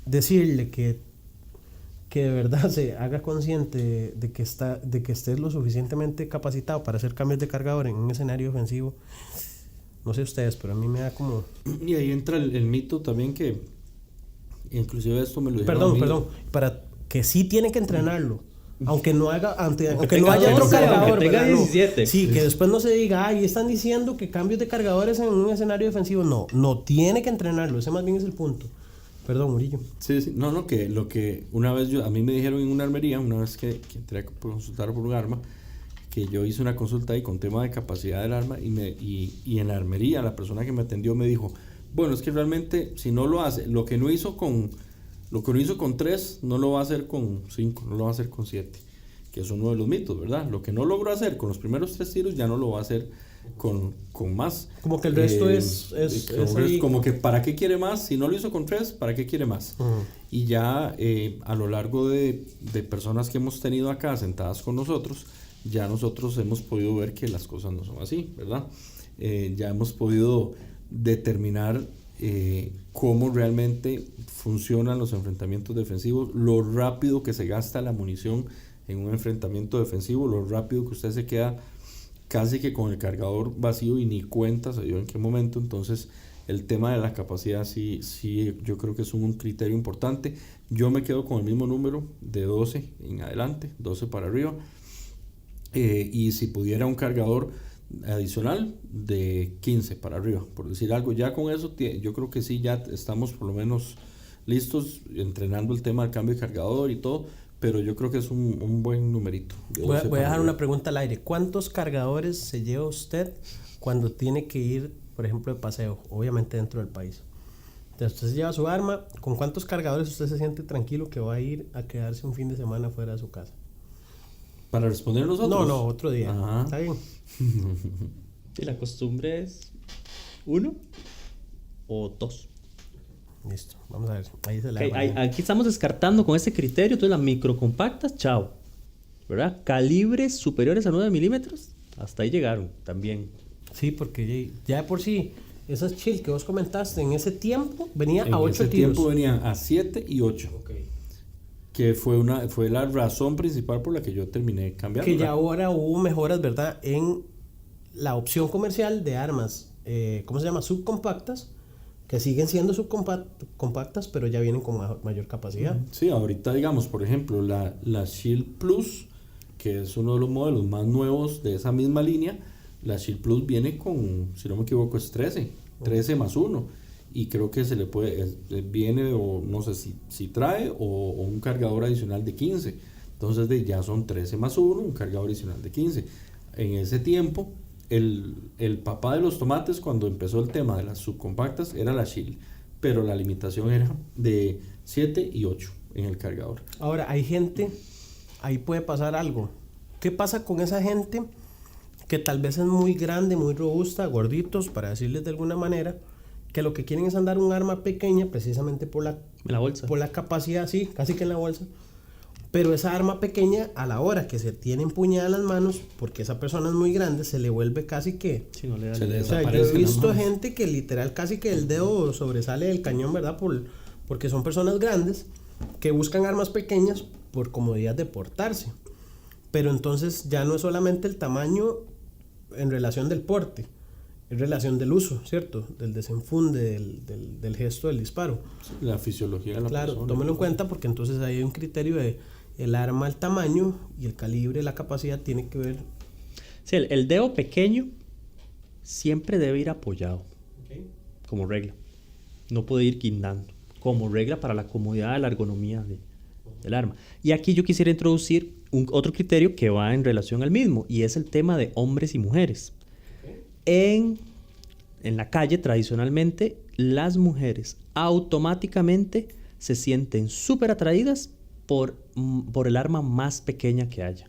decirle que de verdad se haga consciente de que estés lo suficientemente capacitado para hacer cambios de cargador en un escenario ofensivo. No sé ustedes, pero a mí me da como... Y ahí entra el mito también que... Inclusive esto me lo dijeron. Perdón. Para que sí tiene que entrenarlo. Aunque no haya otro cargador. Que tenga 17. Sí, que después no se diga, están diciendo que cambios de cargadores en un escenario defensivo. No tiene que entrenarlo. Ese más bien es el punto. Perdón, Murillo. Sí. No, que lo que una vez a mí me dijeron en una armería, una vez que entré a consultar por un arma, que yo hice una consulta ahí con tema de capacidad del arma y en la armería la persona que me atendió me dijo, bueno, es que realmente si no lo hace, lo que no hizo con 3 no lo va a hacer con 5, no lo va a hacer con 7. que es uno de los mitos, ¿verdad? Lo que no logró hacer con los primeros 3 tiros, ya no lo va a hacer con más. Como que el resto como que ¿para qué quiere más? Si no lo hizo con 3, ¿para qué quiere más? Y ya a lo largo de personas que hemos tenido acá sentadas con nosotros, ya nosotros hemos podido ver que las cosas no son así, ¿verdad? Ya hemos podido determinar cómo realmente funcionan los enfrentamientos defensivos, lo rápido que se gasta la munición en un enfrentamiento defensivo, lo rápido que usted se queda casi que con el cargador vacío y ni cuenta se dio en qué momento. Entonces el tema de la capacidad sí yo creo que es un criterio importante. Yo me quedo con el mismo número de 12 en adelante, 12 para arriba, y si pudiera un cargador adicional de 15 para arriba, por decir algo. Ya con eso yo creo que sí, ya estamos por lo menos listos entrenando el tema del cambio de cargador y todo, pero yo creo que es un buen numerito. Voy a dejar una pregunta al aire. ¿Cuántos cargadores se lleva usted cuando tiene que ir, por ejemplo, de paseo, obviamente dentro del país? Entonces usted se lleva su arma. ¿Con cuántos cargadores usted se siente tranquilo que va a ir a quedarse un fin de semana fuera de su casa? ¿Para responder nosotros? No, otro día. Ajá. ¿Está bien? Y la costumbre es 1 o 2. Listo, vamos a ver. Ahí se la Aquí estamos descartando con ese criterio. Entonces las microcompactas, chao, ¿verdad? Calibres superiores a 9 milímetros, hasta ahí llegaron también. Sí, porque ya de por sí, esas chill que vos comentaste, en ese tiempo venía a 8 tiros. En ese tiempo venían a 7 y 8. Okay. Que fue la razón principal por la que yo terminé cambiando. Que ya ahora hubo mejoras, ¿verdad? En la opción comercial de armas, ¿cómo se llama? Subcompactas, que siguen siendo subcompactas, pero ya vienen con mayor capacidad. Sí, ahorita digamos, por ejemplo, la Shield Plus, que es uno de los modelos más nuevos de esa misma línea, la Shield Plus viene con, si no me equivoco, es 13 más 1. Y creo que se le viene, o no sé si trae, o un cargador adicional de 15. Entonces ya son 13 más 1, un cargador adicional de 15. En ese tiempo, el papá de los tomates, cuando empezó el tema de las subcompactas, era la Shield, pero la limitación era de 7 y 8 en el cargador. Ahora, hay gente, ahí puede pasar algo. ¿Qué pasa con esa gente que tal vez es muy grande, muy robusta, gorditos, para decirles de alguna manera, que lo que quieren es andar un arma pequeña precisamente por la bolsa, por la capacidad, sí, casi que en la bolsa, pero esa arma pequeña, a la hora que se tiene empuñada en las manos, porque esa persona es muy grande, se le vuelve casi que... Sí, no le da, se le o sea, yo he visto gente que literal casi que el dedo sobresale del cañón, ¿verdad? Porque son personas grandes que buscan armas pequeñas por comodidad de portarse, pero entonces ya no es solamente el tamaño en relación del porte, en relación del uso, ¿cierto? Del desenfunde, del gesto del disparo. Sí, la fisiología de la persona. Claro, tómelo en cuenta porque entonces ahí hay un criterio de el arma, el tamaño y el calibre, la capacidad tiene que ver. Sí, el dedo pequeño siempre debe ir apoyado, como regla. No puede ir guindando, como regla para la comodidad, la ergonomía del arma. Y aquí yo quisiera introducir otro criterio que va en relación al mismo, y es el tema de hombres y mujeres. En la calle, tradicionalmente, las mujeres automáticamente se sienten súper atraídas por el arma más pequeña que haya.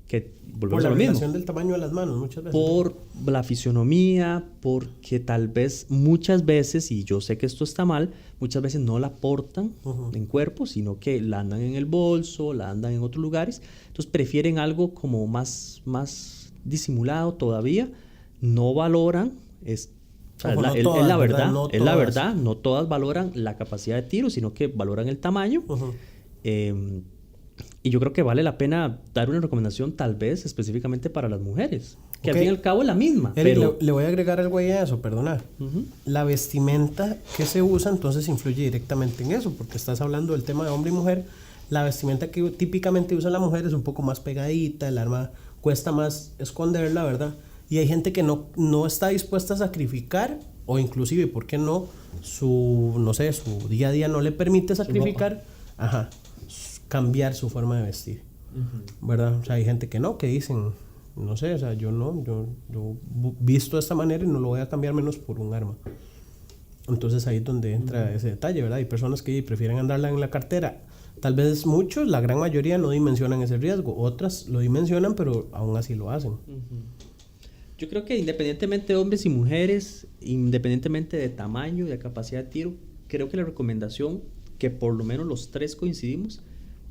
Que por la relación del tamaño de las manos, muchas veces. Por la fisionomía, porque tal vez muchas veces, y yo sé que esto está mal, muchas veces no la portan en cuerpo, sino que la andan en el bolso, la andan en otros lugares. Entonces prefieren algo como más disimulado todavía. No valoran, es la verdad, no todas valoran la capacidad de tiro, sino que valoran el tamaño. Y yo creo que vale la pena dar una recomendación tal vez específicamente para las mujeres, que al fin y al cabo es la misma. Eric, pero le voy a agregar algo ahí a eso, perdona. La vestimenta que se usa entonces influye directamente en eso, porque estás hablando del tema de hombre y mujer. La vestimenta que típicamente usa la mujer es un poco más pegadita, el arma cuesta más esconderla, ¿verdad? Y hay gente que no está dispuesta a sacrificar, o inclusive, ¿por qué no? Su día a día no le permite sacrificar, cambiar su forma de vestir, ¿verdad? O sea, hay gente que no, que dicen, no sé, o sea, yo visto de esta manera y no lo voy a cambiar menos por un arma. Entonces ahí es donde entra ese detalle, ¿verdad? Hay personas que prefieren andarla en la cartera Tal vez muchos, la gran mayoría no dimensionan ese riesgo, otras lo dimensionan, pero aún así lo hacen. Yo creo que independientemente de hombres y mujeres, independientemente de tamaño y de capacidad de tiro, creo que la recomendación, que por lo menos los tres coincidimos,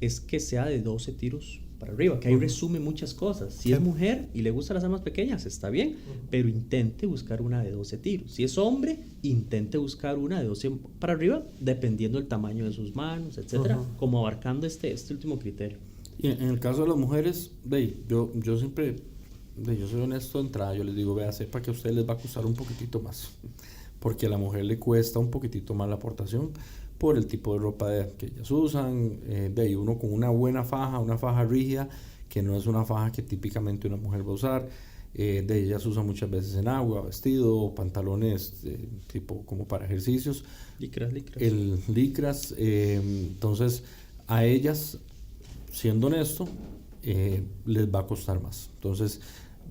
es que sea de 12 tiros para arriba, que ahí resume muchas cosas. Si es mujer y le gustan las armas pequeñas, está bien, pero intente buscar una de 12 tiros. Si es hombre, intente buscar una de 12 para arriba, dependiendo del tamaño de sus manos, etcétera, como abarcando este último criterio. Y en el caso de las mujeres, yo siempre, yo soy honesto de entrada, yo les digo, vea, sepa que a ustedes les va a costar un poquitito más, porque a la mujer le cuesta un poquitito más la aportación, por el tipo de ropa que ellas usan, uno con una buena faja, una faja rígida, que no es una faja que típicamente una mujer va a usar, ellas usan muchas veces en agua, vestido, pantalones tipo como para ejercicios, licras, entonces a ellas, siendo honesto, les va a costar más, entonces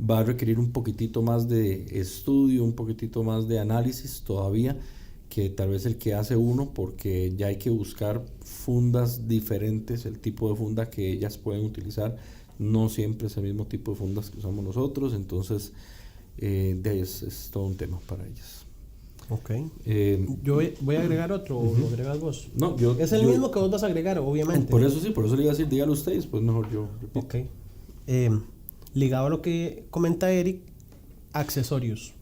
va a requerir un poquitito más de estudio, un poquitito más de análisis todavía, que tal vez el que hace uno, porque ya hay que buscar fundas diferentes, el tipo de funda que ellas pueden utilizar no siempre es el mismo tipo de fundas que usamos nosotros, entonces es todo un tema para ellas. Ok. Yo voy a agregar otro, ¿o lo agregas vos? No, es el mismo que vos vas a agregar, obviamente. Por eso le iba a decir, dígalo ustedes, pues mejor yo repito. Ok. Ligado a lo que comenta Eric, accesorios.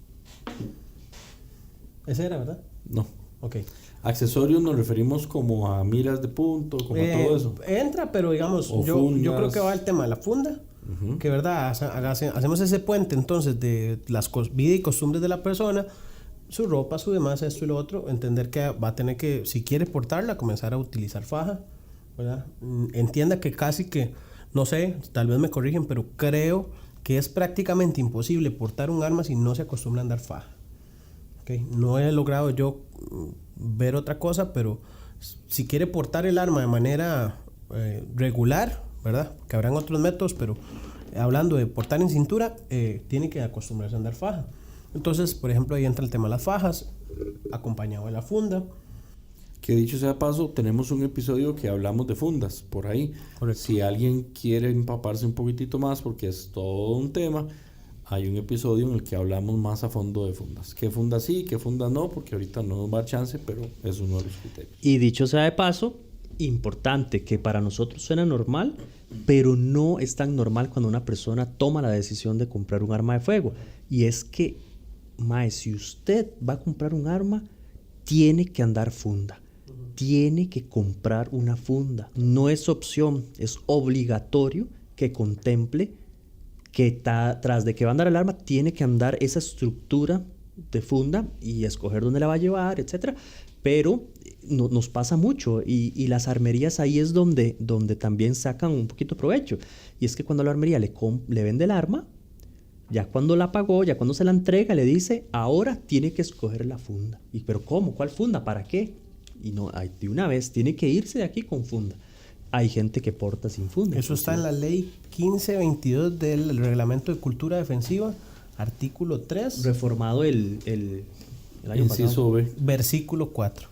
Ese era, ¿verdad? No. Ok. Accesorios nos referimos como a miras de punto, como a todo eso. Entra, pero digamos, yo creo que va el tema de la funda, que verdad, hacemos ese puente entonces de las vida y costumbres de la persona, su ropa, su demás, esto y lo otro, entender que va a tener que, si quiere portarla, comenzar a utilizar faja, ¿verdad? Entienda que casi que, no sé, tal vez me corrigen, pero creo que es prácticamente imposible portar un arma si no se acostumbra a andar faja. Okay. No he logrado yo ver otra cosa, pero si quiere portar el arma de manera regular, ¿verdad? Que habrán otros métodos, pero hablando de portar en cintura, tiene que acostumbrarse a andar faja. Entonces, por ejemplo, ahí entra el tema de las fajas, acompañado de la funda. Que dicho sea paso, tenemos un episodio que hablamos de fundas, por ahí. Correcto. Si alguien quiere empaparse un poquitito más, porque es todo un tema, hay un episodio en el que hablamos más a fondo de fundas. ¿Qué fundas sí, qué fundas no? Porque ahorita no nos va a dar chance, pero es uno de los criterios. Y dicho sea de paso, importante, que para nosotros suena normal, pero no es tan normal cuando una persona toma la decisión de comprar un arma de fuego. Y es que, si usted va a comprar un arma, tiene que andar funda. Tiene que comprar una funda. No es opción, es obligatorio que contemple que tras de que va a andar el arma, tiene que andar esa estructura de funda y escoger dónde la va a llevar, etcétera. Pero nos pasa mucho y las armerías ahí es donde también sacan un poquito provecho. Y es que cuando la armería le vende el arma, ya cuando la pagó, ya cuando se la entrega, le dice, ahora tiene que escoger la funda. ¿Pero cómo? ¿Cuál funda? ¿Para qué? Y no, de una vez, tiene que irse de aquí con funda. Hay gente que porta sin funda. Eso está en la ley 1522 del Reglamento de Cultura Defensiva, artículo 3. Reformado el año Inciso pasado. B. Versículo 4.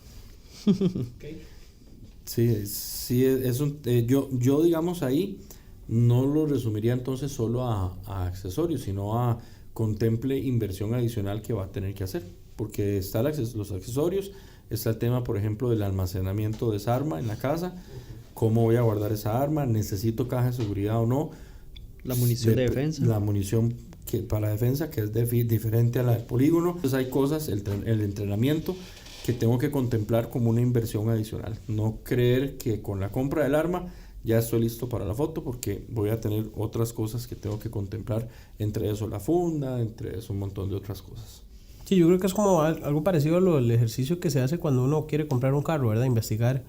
Okay. Sí, es yo digamos ahí no lo resumiría entonces solo a accesorios, sino a contemple inversión adicional que va a tener que hacer, porque está los accesorios, está el tema, por ejemplo, del almacenamiento de esa arma en la casa. ¿Cómo voy a guardar esa arma? ¿Necesito caja de seguridad o no? La munición de defensa. La munición para defensa, que es diferente a la del polígono. Entonces hay cosas, el entrenamiento, que tengo que contemplar como una inversión adicional. No creer que con la compra del arma ya estoy listo para la foto, porque voy a tener otras cosas que tengo que contemplar. Entre eso la funda, entre eso un montón de otras cosas. Sí, yo creo que es como algo parecido al ejercicio que se hace cuando uno quiere comprar un carro, ¿verdad? Investigar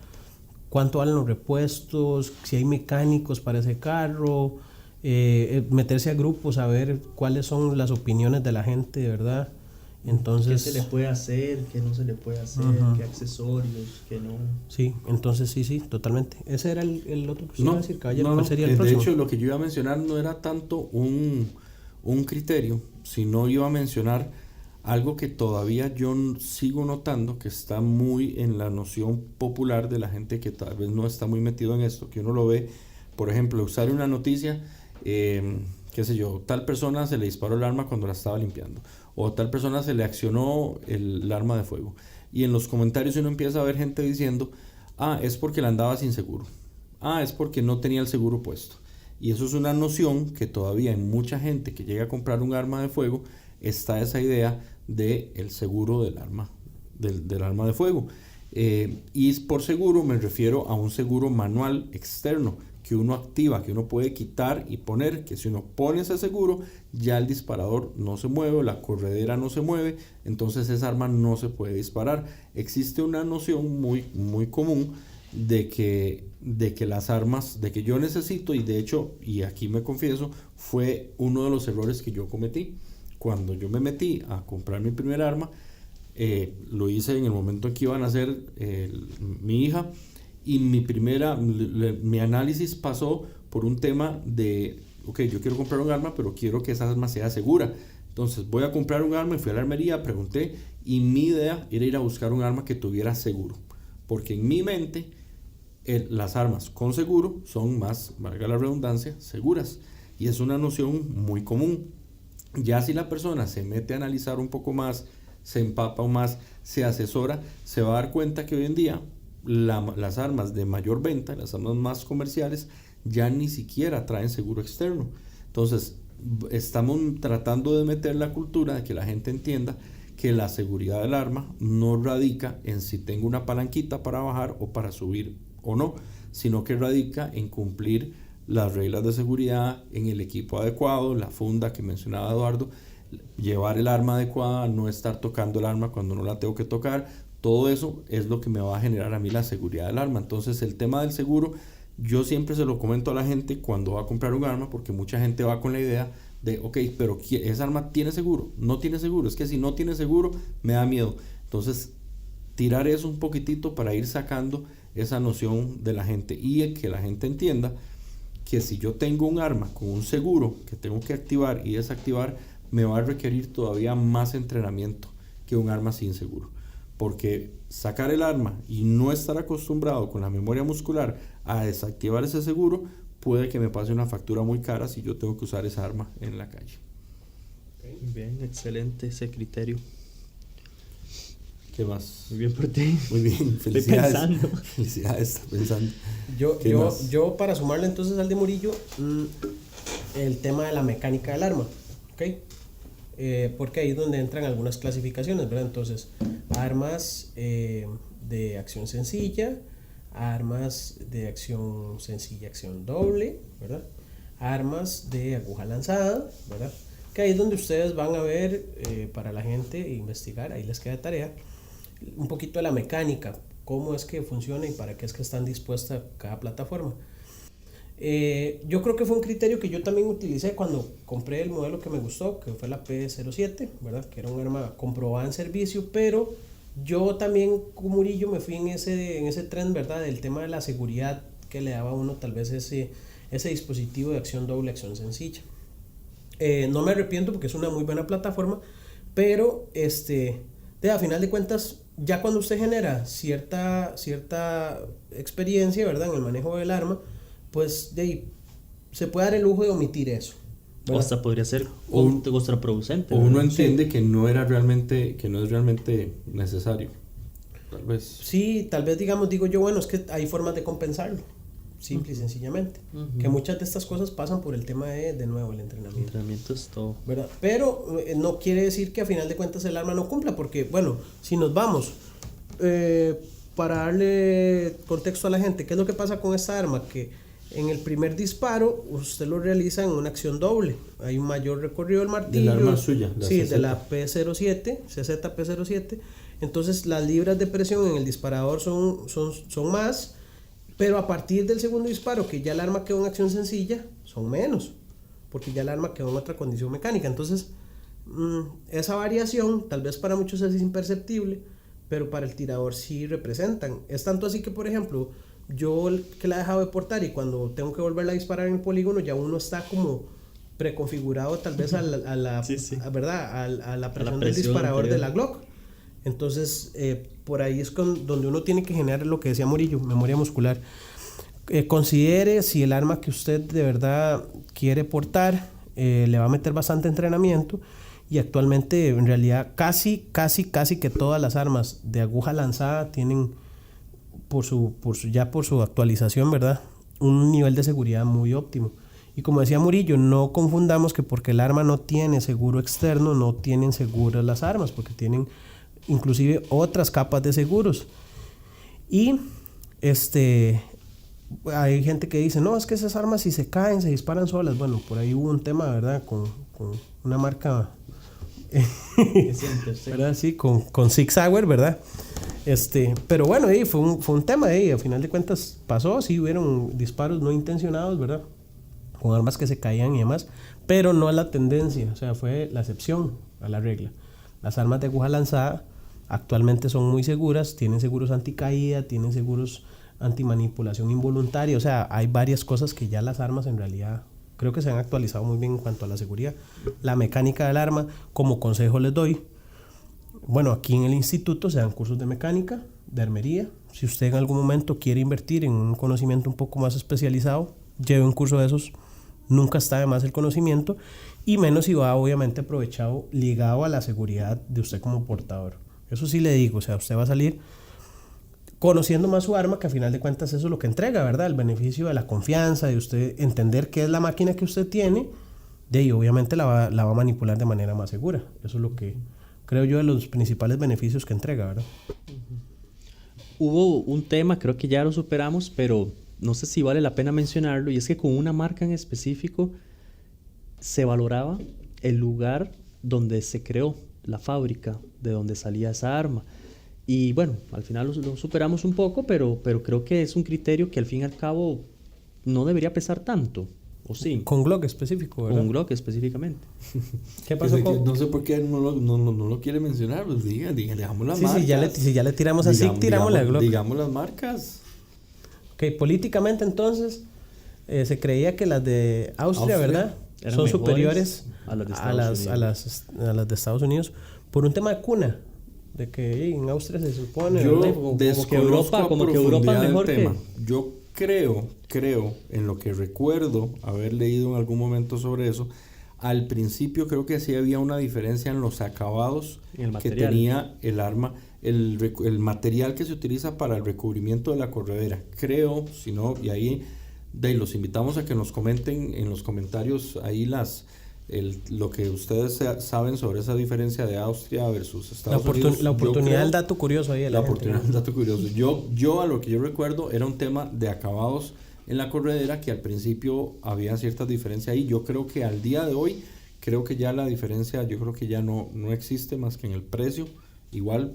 cuánto valen los repuestos, si hay mecánicos para ese carro, meterse a grupos a ver cuáles son las opiniones de la gente, ¿verdad? Entonces, ¿qué se le puede hacer? ¿Qué no se le puede hacer? ¿Qué accesorios? ¿Qué no? Sí, entonces sí, totalmente. Ese era el otro que iba a decir, caballero. ¿Cuál sería el próximo? De hecho, lo que yo iba a mencionar no era tanto un criterio, sino iba a mencionar algo que todavía yo sigo notando que está muy en la noción popular de la gente que tal vez no está muy metido en esto, que uno lo ve, por ejemplo, usar una noticia, qué sé yo, tal persona se le disparó el arma cuando la estaba limpiando, o tal persona se le accionó el arma de fuego, y en los comentarios uno empieza a ver gente diciendo, es porque la andaba sin seguro, es porque no tenía el seguro puesto. Y eso es una noción que todavía en mucha gente que llega a comprar un arma de fuego está esa idea del seguro del arma, del arma de fuego. Y por seguro me refiero a un seguro manual externo que uno activa, que uno puede quitar y poner, que si uno pone ese seguro, ya el disparador no se mueve, la corredera no se mueve, entonces esa arma no se puede disparar. Existe una noción muy, muy común de que las armas, de que yo necesito, y de hecho, y aquí me confieso, fue uno de los errores que yo cometí. Cuando yo me metí a comprar mi primer arma, lo hice en el momento en que iba a nacer mi hija, y mi análisis pasó por un tema de, ok, yo quiero comprar un arma, pero quiero que esa arma sea segura. Entonces voy a comprar un arma, y fui a la armería, pregunté, y mi idea era ir a buscar un arma que tuviera seguro, porque en mi mente las armas con seguro son más, valga la redundancia, seguras, y es una noción muy común. Ya si la persona se mete a analizar un poco más, se empapa o más, se asesora, se va a dar cuenta que hoy en día las armas de mayor venta, las armas más comerciales, ya ni siquiera traen seguro externo. Entonces estamos tratando de meter la cultura de que la gente entienda que la seguridad del arma no radica en si tengo una palanquita para bajar o para subir o no, sino que radica en cumplir las reglas de seguridad, en el equipo adecuado, la funda que mencionaba Eduardo, llevar el arma adecuada, no estar tocando el arma cuando no la tengo que tocar. Todo eso es lo que me va a generar a mí la seguridad del arma. Entonces el tema del seguro, yo siempre se lo comento a la gente cuando va a comprar un arma, porque mucha gente va con la idea de, ok, pero ¿esa arma tiene seguro? No tiene seguro, es que si no tiene seguro me da miedo. Entonces tirar eso un poquitito para ir sacando esa noción de la gente, y que la gente entienda que si yo tengo un arma con un seguro que tengo que activar y desactivar, me va a requerir todavía más entrenamiento que un arma sin seguro, porque sacar el arma y no estar acostumbrado con la memoria muscular a desactivar ese seguro puede que me pase una factura muy cara si yo tengo que usar esa arma en la calle. Bien, excelente ese criterio. ¿Qué más? Muy bien por ti. Muy bien, felicidades. Estoy pensando. Felicidades, está pensando. Yo para sumarle entonces al de Murillo, el tema de la mecánica del arma, ¿ok? Porque ahí es donde entran algunas clasificaciones, ¿verdad? Entonces, armas de acción sencilla, armas de acción sencilla, acción doble, ¿verdad? Armas de aguja lanzada, ¿verdad? Que ahí es donde ustedes van a ver, para la gente investigar, ahí les queda tarea, un poquito de la mecánica, cómo es que funciona y para qué es que están dispuestas cada plataforma. Yo creo que fue un criterio que yo también utilicé cuando compré el modelo que me gustó, que fue la P07, ¿verdad? Que era un arma comprobada en servicio, pero yo también, como Murillo, me fui en ese tren, ¿verdad? Del tema de la seguridad que le daba a uno tal vez ese dispositivo de acción doble, acción sencilla. No me arrepiento porque es una muy buena plataforma, pero a final de cuentas, ya cuando usted genera cierta experiencia, ¿verdad? En el manejo del arma, pues de ahí se puede dar el lujo de omitir eso, ¿verdad? O hasta podría ser contraproducente. O uno entiende que no es realmente necesario. Tal vez. Sí, tal vez digo yo, bueno, es que hay formas de compensarlo, simple y sencillamente. Que muchas de estas cosas pasan por el tema de nuevo, el entrenamiento. El entrenamiento es todo, ¿verdad? Pero no quiere decir que a final de cuentas el arma no cumpla, porque, bueno, si nos vamos, para darle contexto a la gente, ¿qué es lo que pasa con esta arma? Que en el primer disparo usted lo realiza en una acción doble. Hay un mayor recorrido del martillo. Del arma suya. Sí, de la P07, CZ-P07. Entonces las libras de presión en el disparador son más, pero a partir del segundo disparo, que ya el arma quedó en acción sencilla, son menos, porque ya el arma quedó en otra condición mecánica. Entonces esa variación tal vez para muchos es imperceptible, pero para el tirador sí representan. Es tanto así que, por ejemplo, yo que la he dejado de portar y cuando tengo que volverla a disparar en el polígono, ya uno está como preconfigurado tal vez a la Sí, sí. ¿verdad? A la presión del presión disparador anterior. de la Glock. Entonces, por ahí es donde uno tiene que generar lo que decía Murillo, memoria muscular. Considere si el arma que usted de verdad quiere portar le va a meter bastante entrenamiento, y actualmente en realidad casi que todas las armas de aguja lanzada tienen por su actualización, ¿verdad?, un nivel de seguridad muy óptimo. Y como decía Murillo, no confundamos que porque el arma no tiene seguro externo, no tienen seguras las armas, porque tienen inclusive otras capas de seguros. Y hay gente que dice, no, es que esas armas si se caen, se disparan solas. Bueno, por ahí hubo un tema, ¿verdad?, con una marca, ¿verdad? Sí, con Sig Sauer, ¿verdad? Pero bueno, fue un tema, a final de cuentas pasó, sí hubieron disparos no intencionados, ¿verdad?, con armas que se caían y demás, pero no a la tendencia, o sea, fue la excepción a la regla. Las armas de aguja lanzada actualmente son muy seguras, tienen seguros anticaída, tienen seguros antimanipulación involuntaria, o sea, hay varias cosas que ya las armas en realidad creo que se han actualizado muy bien en cuanto a la seguridad. La mecánica del arma, como consejo les doy, bueno, aquí en el instituto se dan cursos de mecánica, de armería. Si usted en algún momento quiere invertir en un conocimiento un poco más especializado, lleve un curso de esos. Nunca está de más el conocimiento, y menos si va obviamente aprovechado, ligado a la seguridad de usted como portador. Eso sí le digo, o sea, usted va a salir conociendo más su arma, que a final de cuentas eso es lo que entrega, ¿verdad? El beneficio de la confianza, de usted entender qué es la máquina que usted tiene, de ahí obviamente la va a manipular de manera más segura. Eso es lo que creo yo de los principales beneficios que entrega, ¿verdad? Hubo un tema, creo que ya lo superamos, pero no sé si vale la pena mencionarlo, y es que con una marca en específico se valoraba el lugar donde se creó, la fábrica de donde salía esa arma. Y bueno, al final lo superamos un poco, pero creo que es un criterio que al fin y al cabo no debería pesar tanto, ¿o sí? Con Glock específico, ¿verdad? Con Glock específicamente. ¿Qué pasó con...? No sé por qué no lo quiere mencionar, pues diga, dejamos las Sí, marcas. si ya le tiramos así, tiramos la Glock. Digamos las marcas. Ok, políticamente entonces se creía que las de Austria, ¿verdad?, eran son mejores superiores a las de a las de Estados Unidos por un tema de cuna, de que en Austria se supone, Yo ¿verdad? desconozco como que Europa profundidad es mejor del que... tema. Yo creo, en lo que recuerdo haber leído en algún momento sobre eso, al principio creo que sí había una diferencia en los acabados que tenía el arma, el material que se utiliza para el recubrimiento de la corredera. Creo, si no, y ahí los invitamos a que nos comenten en los comentarios ahí lo que ustedes saben sobre esa diferencia de Austria versus Estados Unidos. La oportunidad del dato curioso ahí. La oportunidad del dato curioso. Yo a lo que yo recuerdo era un tema de acabados en la corredera, que al principio había ciertas diferencias ahí. Yo creo que al día de hoy, creo que ya la diferencia, yo creo que ya no existe más que en el precio. Igual,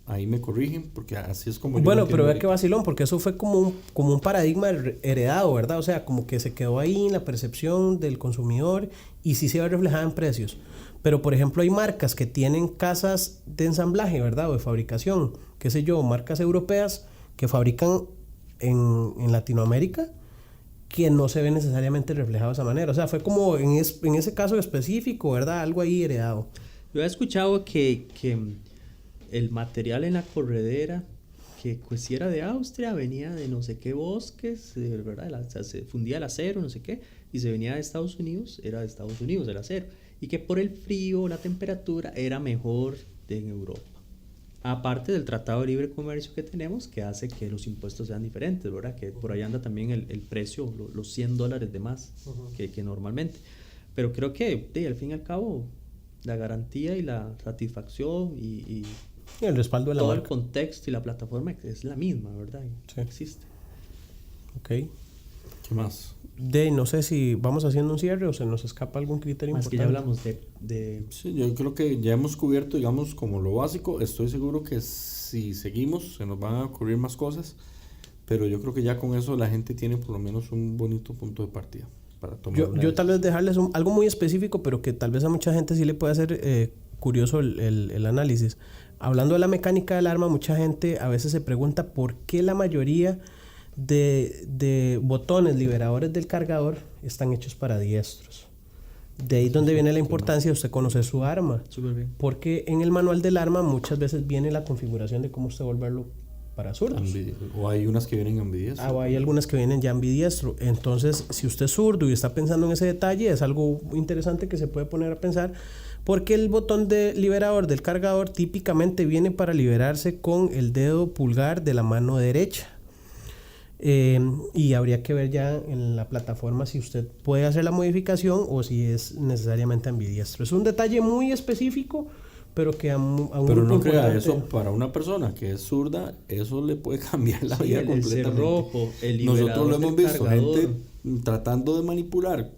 ahí me corrigen, porque así es como yo Bueno, lo pero vea entiendo qué vacilón, porque eso fue como un paradigma heredado, ¿verdad? O sea, como que se quedó ahí en la percepción del consumidor y sí se ve reflejada en precios. Pero, por ejemplo, hay marcas que tienen casas de ensamblaje, ¿verdad?, o de fabricación, qué sé yo, marcas europeas que fabrican en Latinoamérica, que no se ve necesariamente reflejado de esa manera. O sea, fue como en ese caso específico, ¿verdad?, algo ahí heredado. Yo he escuchado que el material en la corredera, que pues si era de Austria, venía de no sé qué bosques, ¿verdad? Se fundía el acero, no sé qué, y se venía de Estados Unidos, era de Estados Unidos el acero, y que por el frío, la temperatura, era mejor en Europa. Aparte del Tratado de Libre Comercio que tenemos, que hace que los impuestos sean diferentes, ¿verdad? Que por ahí anda también el precio, los $100 de más que normalmente. Pero creo que al fin y al cabo, la garantía y la satisfacción y el respaldo de la todo marca. el contexto y la plataforma es la misma, ¿verdad? Sí. Existe. Ok. ¿Qué más? No sé si vamos haciendo un cierre o se nos escapa algún criterio Más importante. que ya hablamos de... Sí, yo creo que ya hemos cubierto, digamos, como lo básico. Estoy seguro que si seguimos se nos van a ocurrir más cosas, pero yo creo que ya con eso la gente tiene por lo menos un bonito punto de partida para tomar. Yo tal vez dejarles algo muy específico, pero que tal vez a mucha gente sí le puede hacer curioso el análisis. Hablando de la mecánica del arma, mucha gente a veces se pregunta por qué la mayoría de botones liberadores del cargador están hechos para diestros. De ahí donde viene la importancia de usted conocer su arma. Súper bien. Porque en el manual del arma muchas veces viene la configuración de cómo usted volverlo para zurdos. O hay unas que vienen ambidiestro. O hay algunas que vienen ya ambidiestro. Entonces, si usted es zurdo y está pensando en ese detalle, es algo interesante que se puede poner a pensar. Porque el botón de liberador del cargador típicamente viene para liberarse con el dedo pulgar de la mano derecha. Y habría que ver ya en la plataforma si usted puede hacer la modificación o si es necesariamente ambidiestro. Es un detalle muy específico, pero que a un pero no grupo crea importante- eso para una persona que es zurda, eso le puede cambiar la Sí, vida el completamente. cerrojo, el liberador Nosotros lo hemos del visto, cargador. gente tratando de manipular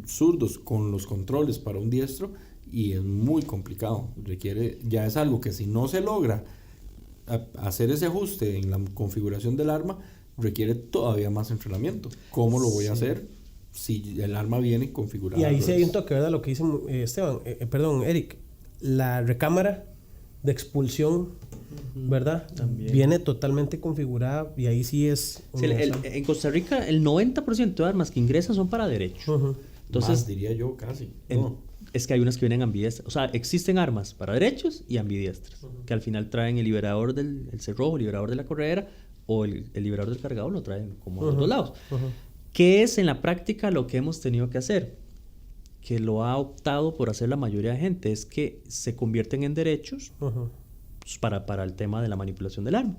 zurdos con los controles para un diestro y es muy complicado. Requiere, ya es algo que si no se logra hacer ese ajuste en la configuración del arma, requiere todavía más entrenamiento. ¿Cómo lo voy a hacer si el arma viene configurada? Y ahí sí hay un revés? toque, ¿verdad? Lo que dice Eric, la recámara de expulsión, ¿verdad? También. Viene totalmente configurada y ahí sí es... Sí, en Costa Rica el 90% de armas que ingresan son para derecho. Ujú. Entonces, Más, diría yo casi. No. es que hay unas que vienen ambidiestras. O sea, existen armas para derechos y ambidiestras, que al final traen el liberador del el cerrojo, el liberador de la corredera o el liberador del cargador, lo traen como a los dos lados. ¿Qué es en la práctica lo que hemos tenido que hacer? Que lo ha optado por hacer la mayoría de gente, es que se convierten en derechos pues, para el tema de la manipulación del arma.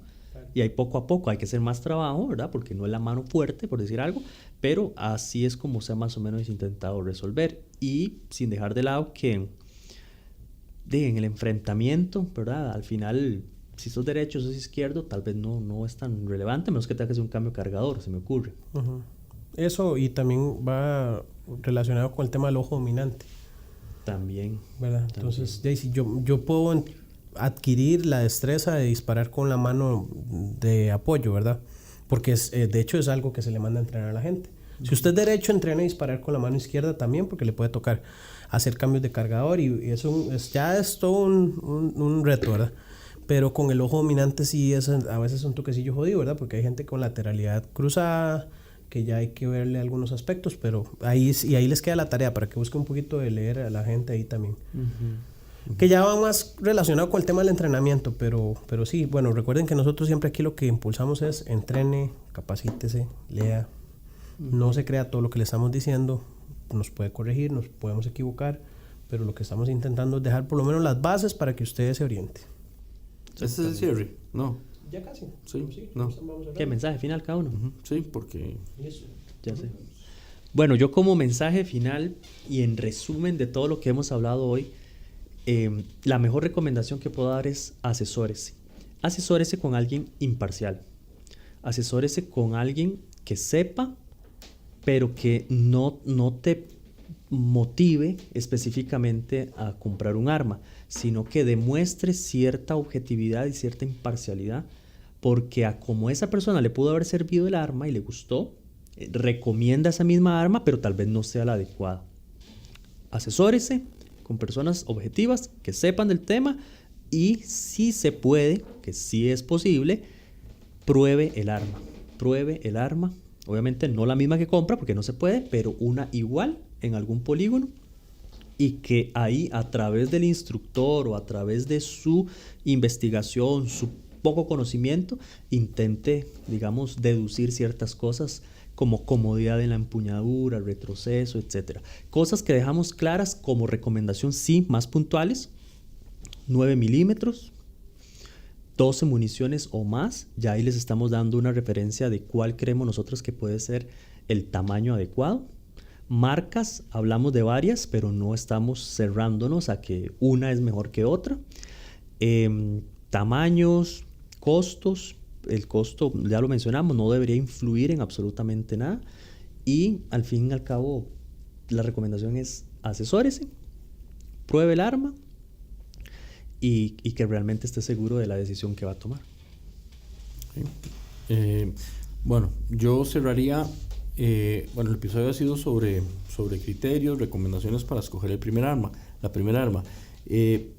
Y ahí poco a poco hay que hacer más trabajo, ¿verdad? Porque no es la mano fuerte, por decir algo, pero así es como se ha más o menos intentado resolver. Y sin dejar de lado que en el enfrentamiento, ¿verdad? Al final, si sos derecho o sos izquierdo, tal vez no es tan relevante, menos que tenga que hacer un cambio de cargador, se me ocurre. Eso, y también va relacionado con el tema del ojo dominante, También. ¿verdad? Entonces, si yo puedo adquirir la destreza de disparar con la mano de apoyo, ¿verdad? Porque de hecho es algo que se le manda a entrenar a la gente. Si usted es derecho, entrena a disparar con la mano izquierda también, porque le puede tocar hacer cambios de cargador y ya es todo un reto, ¿verdad? Pero con el ojo dominante sí es a veces un toquecillo jodido, ¿verdad? Porque hay gente con lateralidad cruzada, que ya hay que verle algunos aspectos, pero ahí les queda la tarea para que busque un poquito de leer a la gente ahí también. Que ya va más relacionado con el tema del entrenamiento, pero sí, bueno, recuerden que nosotros siempre aquí lo que impulsamos es entrene, capacítese, lea, no se crea todo lo que le estamos diciendo, nos puede corregir, nos podemos equivocar, pero lo que estamos intentando es dejar por lo menos las bases para que ustedes se orienten. ¿Ese es el cierre? No. Ya casi. Sí, no. ¿Qué mensaje final cada uno? Sí, porque... Ya sé. Bueno, yo como mensaje final y en resumen de todo lo que hemos hablado hoy, la mejor recomendación que puedo dar es asesórese. Asesórese con alguien imparcial. Asesórese con alguien que sepa, pero que no te motive específicamente a comprar un arma, sino que demuestre cierta objetividad y cierta imparcialidad, porque a como esa persona le pudo haber servido el arma y le gustó, recomienda esa misma arma, pero tal vez no sea la adecuada. Asesórese con personas objetivas que sepan del tema y si se puede, que sí es posible, pruebe el arma. Pruebe el arma. Obviamente no la misma que compra porque no se puede, pero una igual en algún polígono y que ahí a través del instructor o a través de su investigación, su poco conocimiento, intente, digamos, deducir ciertas cosas como comodidad en la empuñadura, retroceso, etc. Cosas que dejamos claras como recomendación, sí, más puntuales: 9 milímetros, 12 municiones o más. Ya ahí les estamos dando una referencia de cuál creemos nosotros que puede ser el tamaño adecuado. Marcas, hablamos de varias, pero no estamos cerrándonos a que una es mejor que otra. Tamaños, costos. El costo, ya lo mencionamos, no debería influir en absolutamente nada. Y al fin y al cabo, la recomendación es asesórese, pruebe el arma y que realmente esté seguro de la decisión que va a tomar. Bueno, yo cerraría. Bueno, el episodio ha sido sobre criterios, recomendaciones para escoger la primera arma.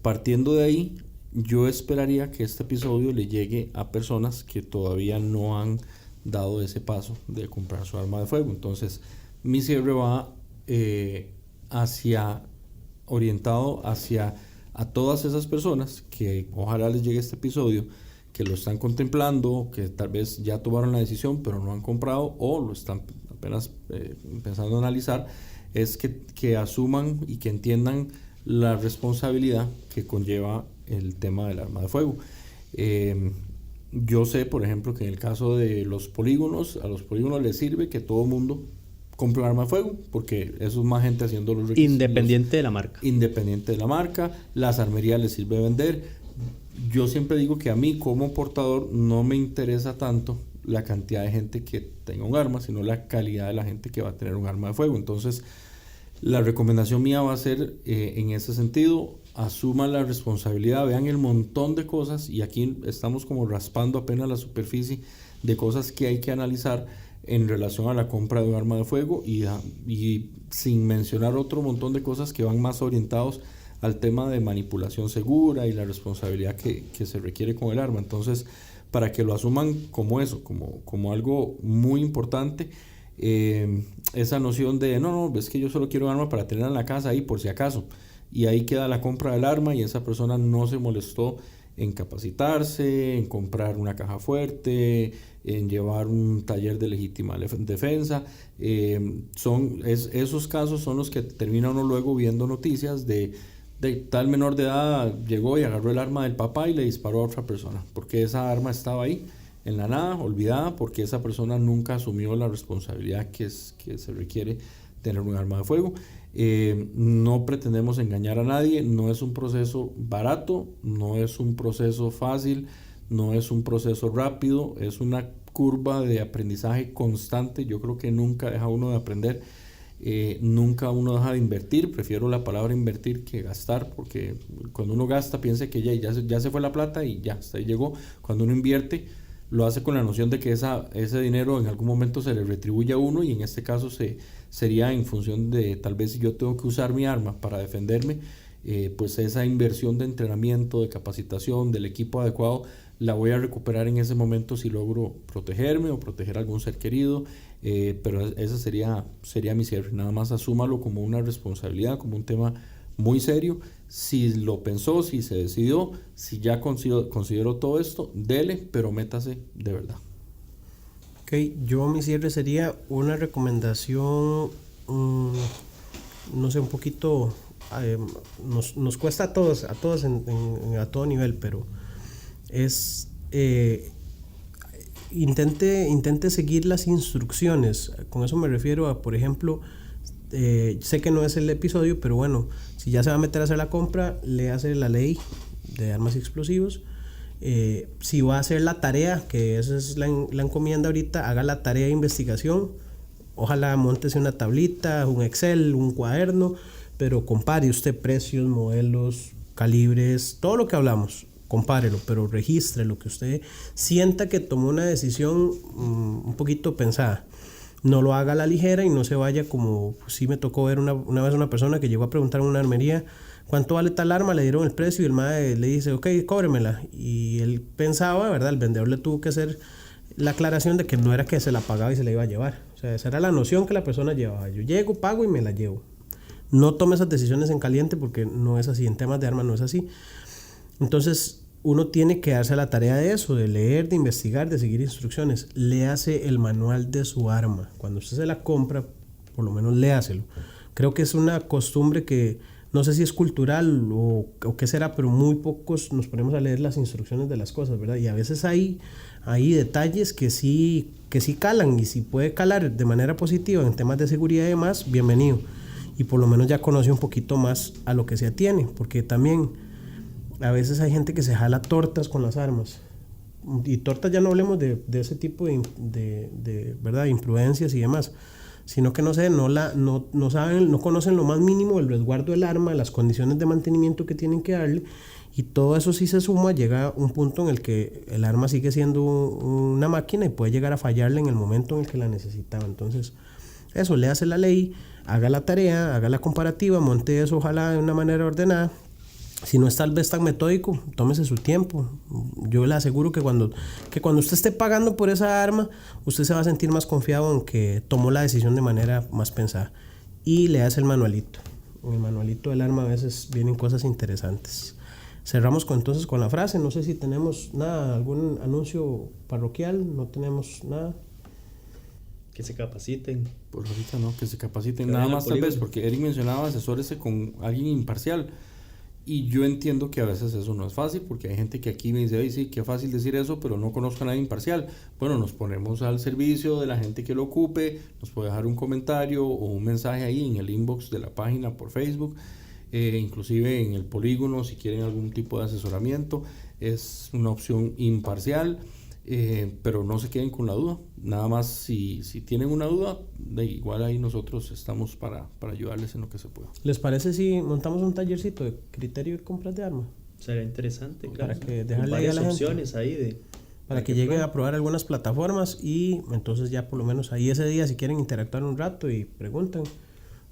Partiendo de ahí, yo esperaría que este episodio le llegue a personas que todavía no han dado ese paso de comprar su arma de fuego. Entonces, mi cierre va orientado hacia a todas esas personas que ojalá les llegue este episodio, que lo están contemplando, que tal vez ya tomaron la decisión pero no han comprado o lo están apenas empezando a analizar, es que asuman y que entiendan la responsabilidad que conlleva el tema del arma de fuego. Yo sé, por ejemplo, que en el caso de los polígonos, a los polígonos les sirve que todo el mundo compre un arma de fuego, porque eso es más gente haciendo los requisitos. Independiente de la marca. Independiente de la marca, las armerías les sirve vender. Yo siempre digo que a mí como portador no me interesa tanto la cantidad de gente que tenga un arma, sino la calidad de la gente que va a tener un arma de fuego. Entonces, la recomendación mía va a ser en ese sentido: asuman la responsabilidad, vean el montón de cosas, y aquí estamos como raspando apenas la superficie de cosas que hay que analizar en relación a la compra de un arma de fuego, y sin mencionar otro montón de cosas que van más orientados al tema de manipulación segura y la responsabilidad que se requiere con el arma. Entonces, para que lo asuman como eso, como algo muy importante, esa noción de no, es que yo solo quiero un arma para tenerla en la casa ahí por si acaso, y ahí queda la compra del arma y esa persona no se molestó en capacitarse, en comprar una caja fuerte, en llevar un taller de legítima defensa. Esos casos son los que termina uno luego viendo noticias de tal menor de edad llegó y agarró el arma del papá y le disparó a otra persona, porque esa arma estaba ahí en la nada, olvidada, porque esa persona nunca asumió la responsabilidad que se requiere tener un arma de fuego. No pretendemos engañar a nadie, no es un proceso barato, no es un proceso fácil, no es un proceso rápido, es una curva de aprendizaje constante. Yo creo que nunca deja uno de aprender, nunca uno deja de invertir. Prefiero la palabra invertir que gastar, porque cuando uno gasta piensa que ya se fue la plata y ya hasta ahí llegó. Cuando uno invierte lo hace con la noción de que ese dinero en algún momento se le retribuye a uno, y en este caso sería en función de tal vez si yo tengo que usar mi arma para defenderme, pues esa inversión de entrenamiento, de capacitación, del equipo adecuado, la voy a recuperar en ese momento si logro protegerme o proteger a algún ser querido. Pero ese sería mi cierre. Nada más asúmalo como una responsabilidad, como un tema muy serio. Si lo pensó, si se decidió, si ya consideró todo esto, dele, pero métase de verdad. Ok, yo mi cierre sería una recomendación, no sé, un poquito, nos cuesta a todos a todo nivel, pero es intente seguir las instrucciones. Con eso me refiero a, por ejemplo, sé que no es el episodio, pero bueno, si ya se va a meter a hacer la compra, léase la ley de armas y explosivos. Si va a hacer la tarea, que esa es la encomienda ahorita, haga la tarea de investigación. Ojalá montese una tablita, un Excel, un cuaderno, pero compare usted precios, modelos, calibres, todo lo que hablamos. Compárelo, pero registre lo que usted sienta que tomó una decisión un poquito pensada. No lo haga a la ligera y no se vaya como sí me tocó ver una vez una persona que llegó a preguntar en una armería ¿cuánto vale tal arma? Le dieron el precio y el mae le dice ok, cóbremela. Y él pensaba, ¿verdad? El vendedor le tuvo que hacer la aclaración de que no era que se la pagaba y se la iba a llevar. O sea, esa era la noción que la persona llevaba. Yo llego, pago y me la llevo. No tome esas decisiones en caliente porque no es así. En temas de armas no es así. Entonces, uno tiene que darse la tarea de eso, de leer, de investigar, de seguir instrucciones. Léase el manual de su arma. Cuando usted se la compra, por lo menos léaselo. Creo que es una costumbre que no sé si es cultural o qué será, pero muy pocos nos ponemos a leer las instrucciones de las cosas, ¿verdad? Y a veces hay detalles que sí calan, y si puede calar de manera positiva en temas de seguridad y demás, bienvenido. Y por lo menos ya conoce un poquito más a lo que se atiene, porque también a veces hay gente que se jala tortas con las armas. Y tortas ya no hablemos de ese tipo de ¿verdad? Imprudencias y demás, sino que no saben, no conocen lo más mínimo del resguardo del arma, las condiciones de mantenimiento que tienen que darle, y todo eso sí se suma, llega a un punto en el que el arma sigue siendo una máquina y puede llegar a fallarle en el momento en el que la necesitaba. Entonces, eso, léase la ley, haga la tarea, haga la comparativa, monte eso ojalá de una manera ordenada. Si no es tal vez tan metódico, tómese su tiempo. Yo le aseguro que cuando usted esté pagando por esa arma, usted se va a sentir más confiado en que tomó la decisión de manera más pensada. Y le hace el manualito. En el manualito del arma a veces vienen cosas interesantes. Cerramos entonces con la frase. No sé si tenemos nada, algún anuncio parroquial. No tenemos nada. Que se capaciten. Por ahorita no, que se capaciten. Que Nada vayan más al tal vez, polígono. porque Eric mencionaba asesórese con alguien imparcial. Y yo entiendo que a veces eso no es fácil, porque hay gente que aquí me dice, ay, sí, qué fácil decir eso, pero no conozco a nadie imparcial. Bueno, nos ponemos al servicio de la gente que lo ocupe, nos puede dejar un comentario o un mensaje ahí en el inbox de la página por Facebook, inclusive en el polígono, si quieren algún tipo de asesoramiento. Es una opción imparcial, pero no se queden con la duda. Nada más si tienen una duda, igual ahí nosotros estamos para ayudarles en lo que se pueda. ¿Les parece si montamos un tallercito de criterio de compras de armas? Sería interesante, Para claro. que Con dejarle ahí a varias la gente. opciones ahí de... Para que lleguen a probar algunas plataformas y entonces ya por lo menos ahí ese día si quieren interactuar un rato y pregunten,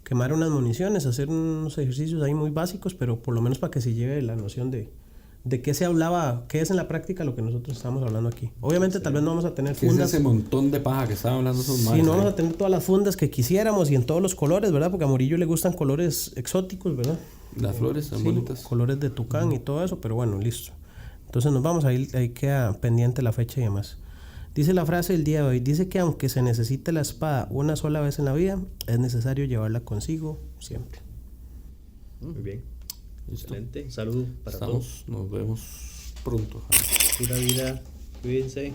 quemar unas municiones, hacer unos ejercicios ahí muy básicos, pero por lo menos para que se lleve la noción de qué se hablaba, qué es en la práctica lo que nosotros estamos hablando aquí. Obviamente tal vez no vamos a tener ¿Qué es fundas. ese montón de paja que estaban hablando esos Sí, maes no ahí? vamos a tener todas las fundas que quisiéramos y en todos los colores, ¿verdad? Porque a Murillo le gustan colores exóticos, ¿verdad? Las flores son Sí, bonitas. colores de tucán y todo eso, pero bueno, listo. Entonces nos vamos, ahí queda pendiente la fecha y demás. Dice la frase del día de hoy, dice que aunque se necesite la espada una sola vez en la vida, es necesario llevarla consigo siempre. Muy bien. Listo. Excelente. Un saludo para todos. Nos vemos pronto. Pura vida. Cuídense.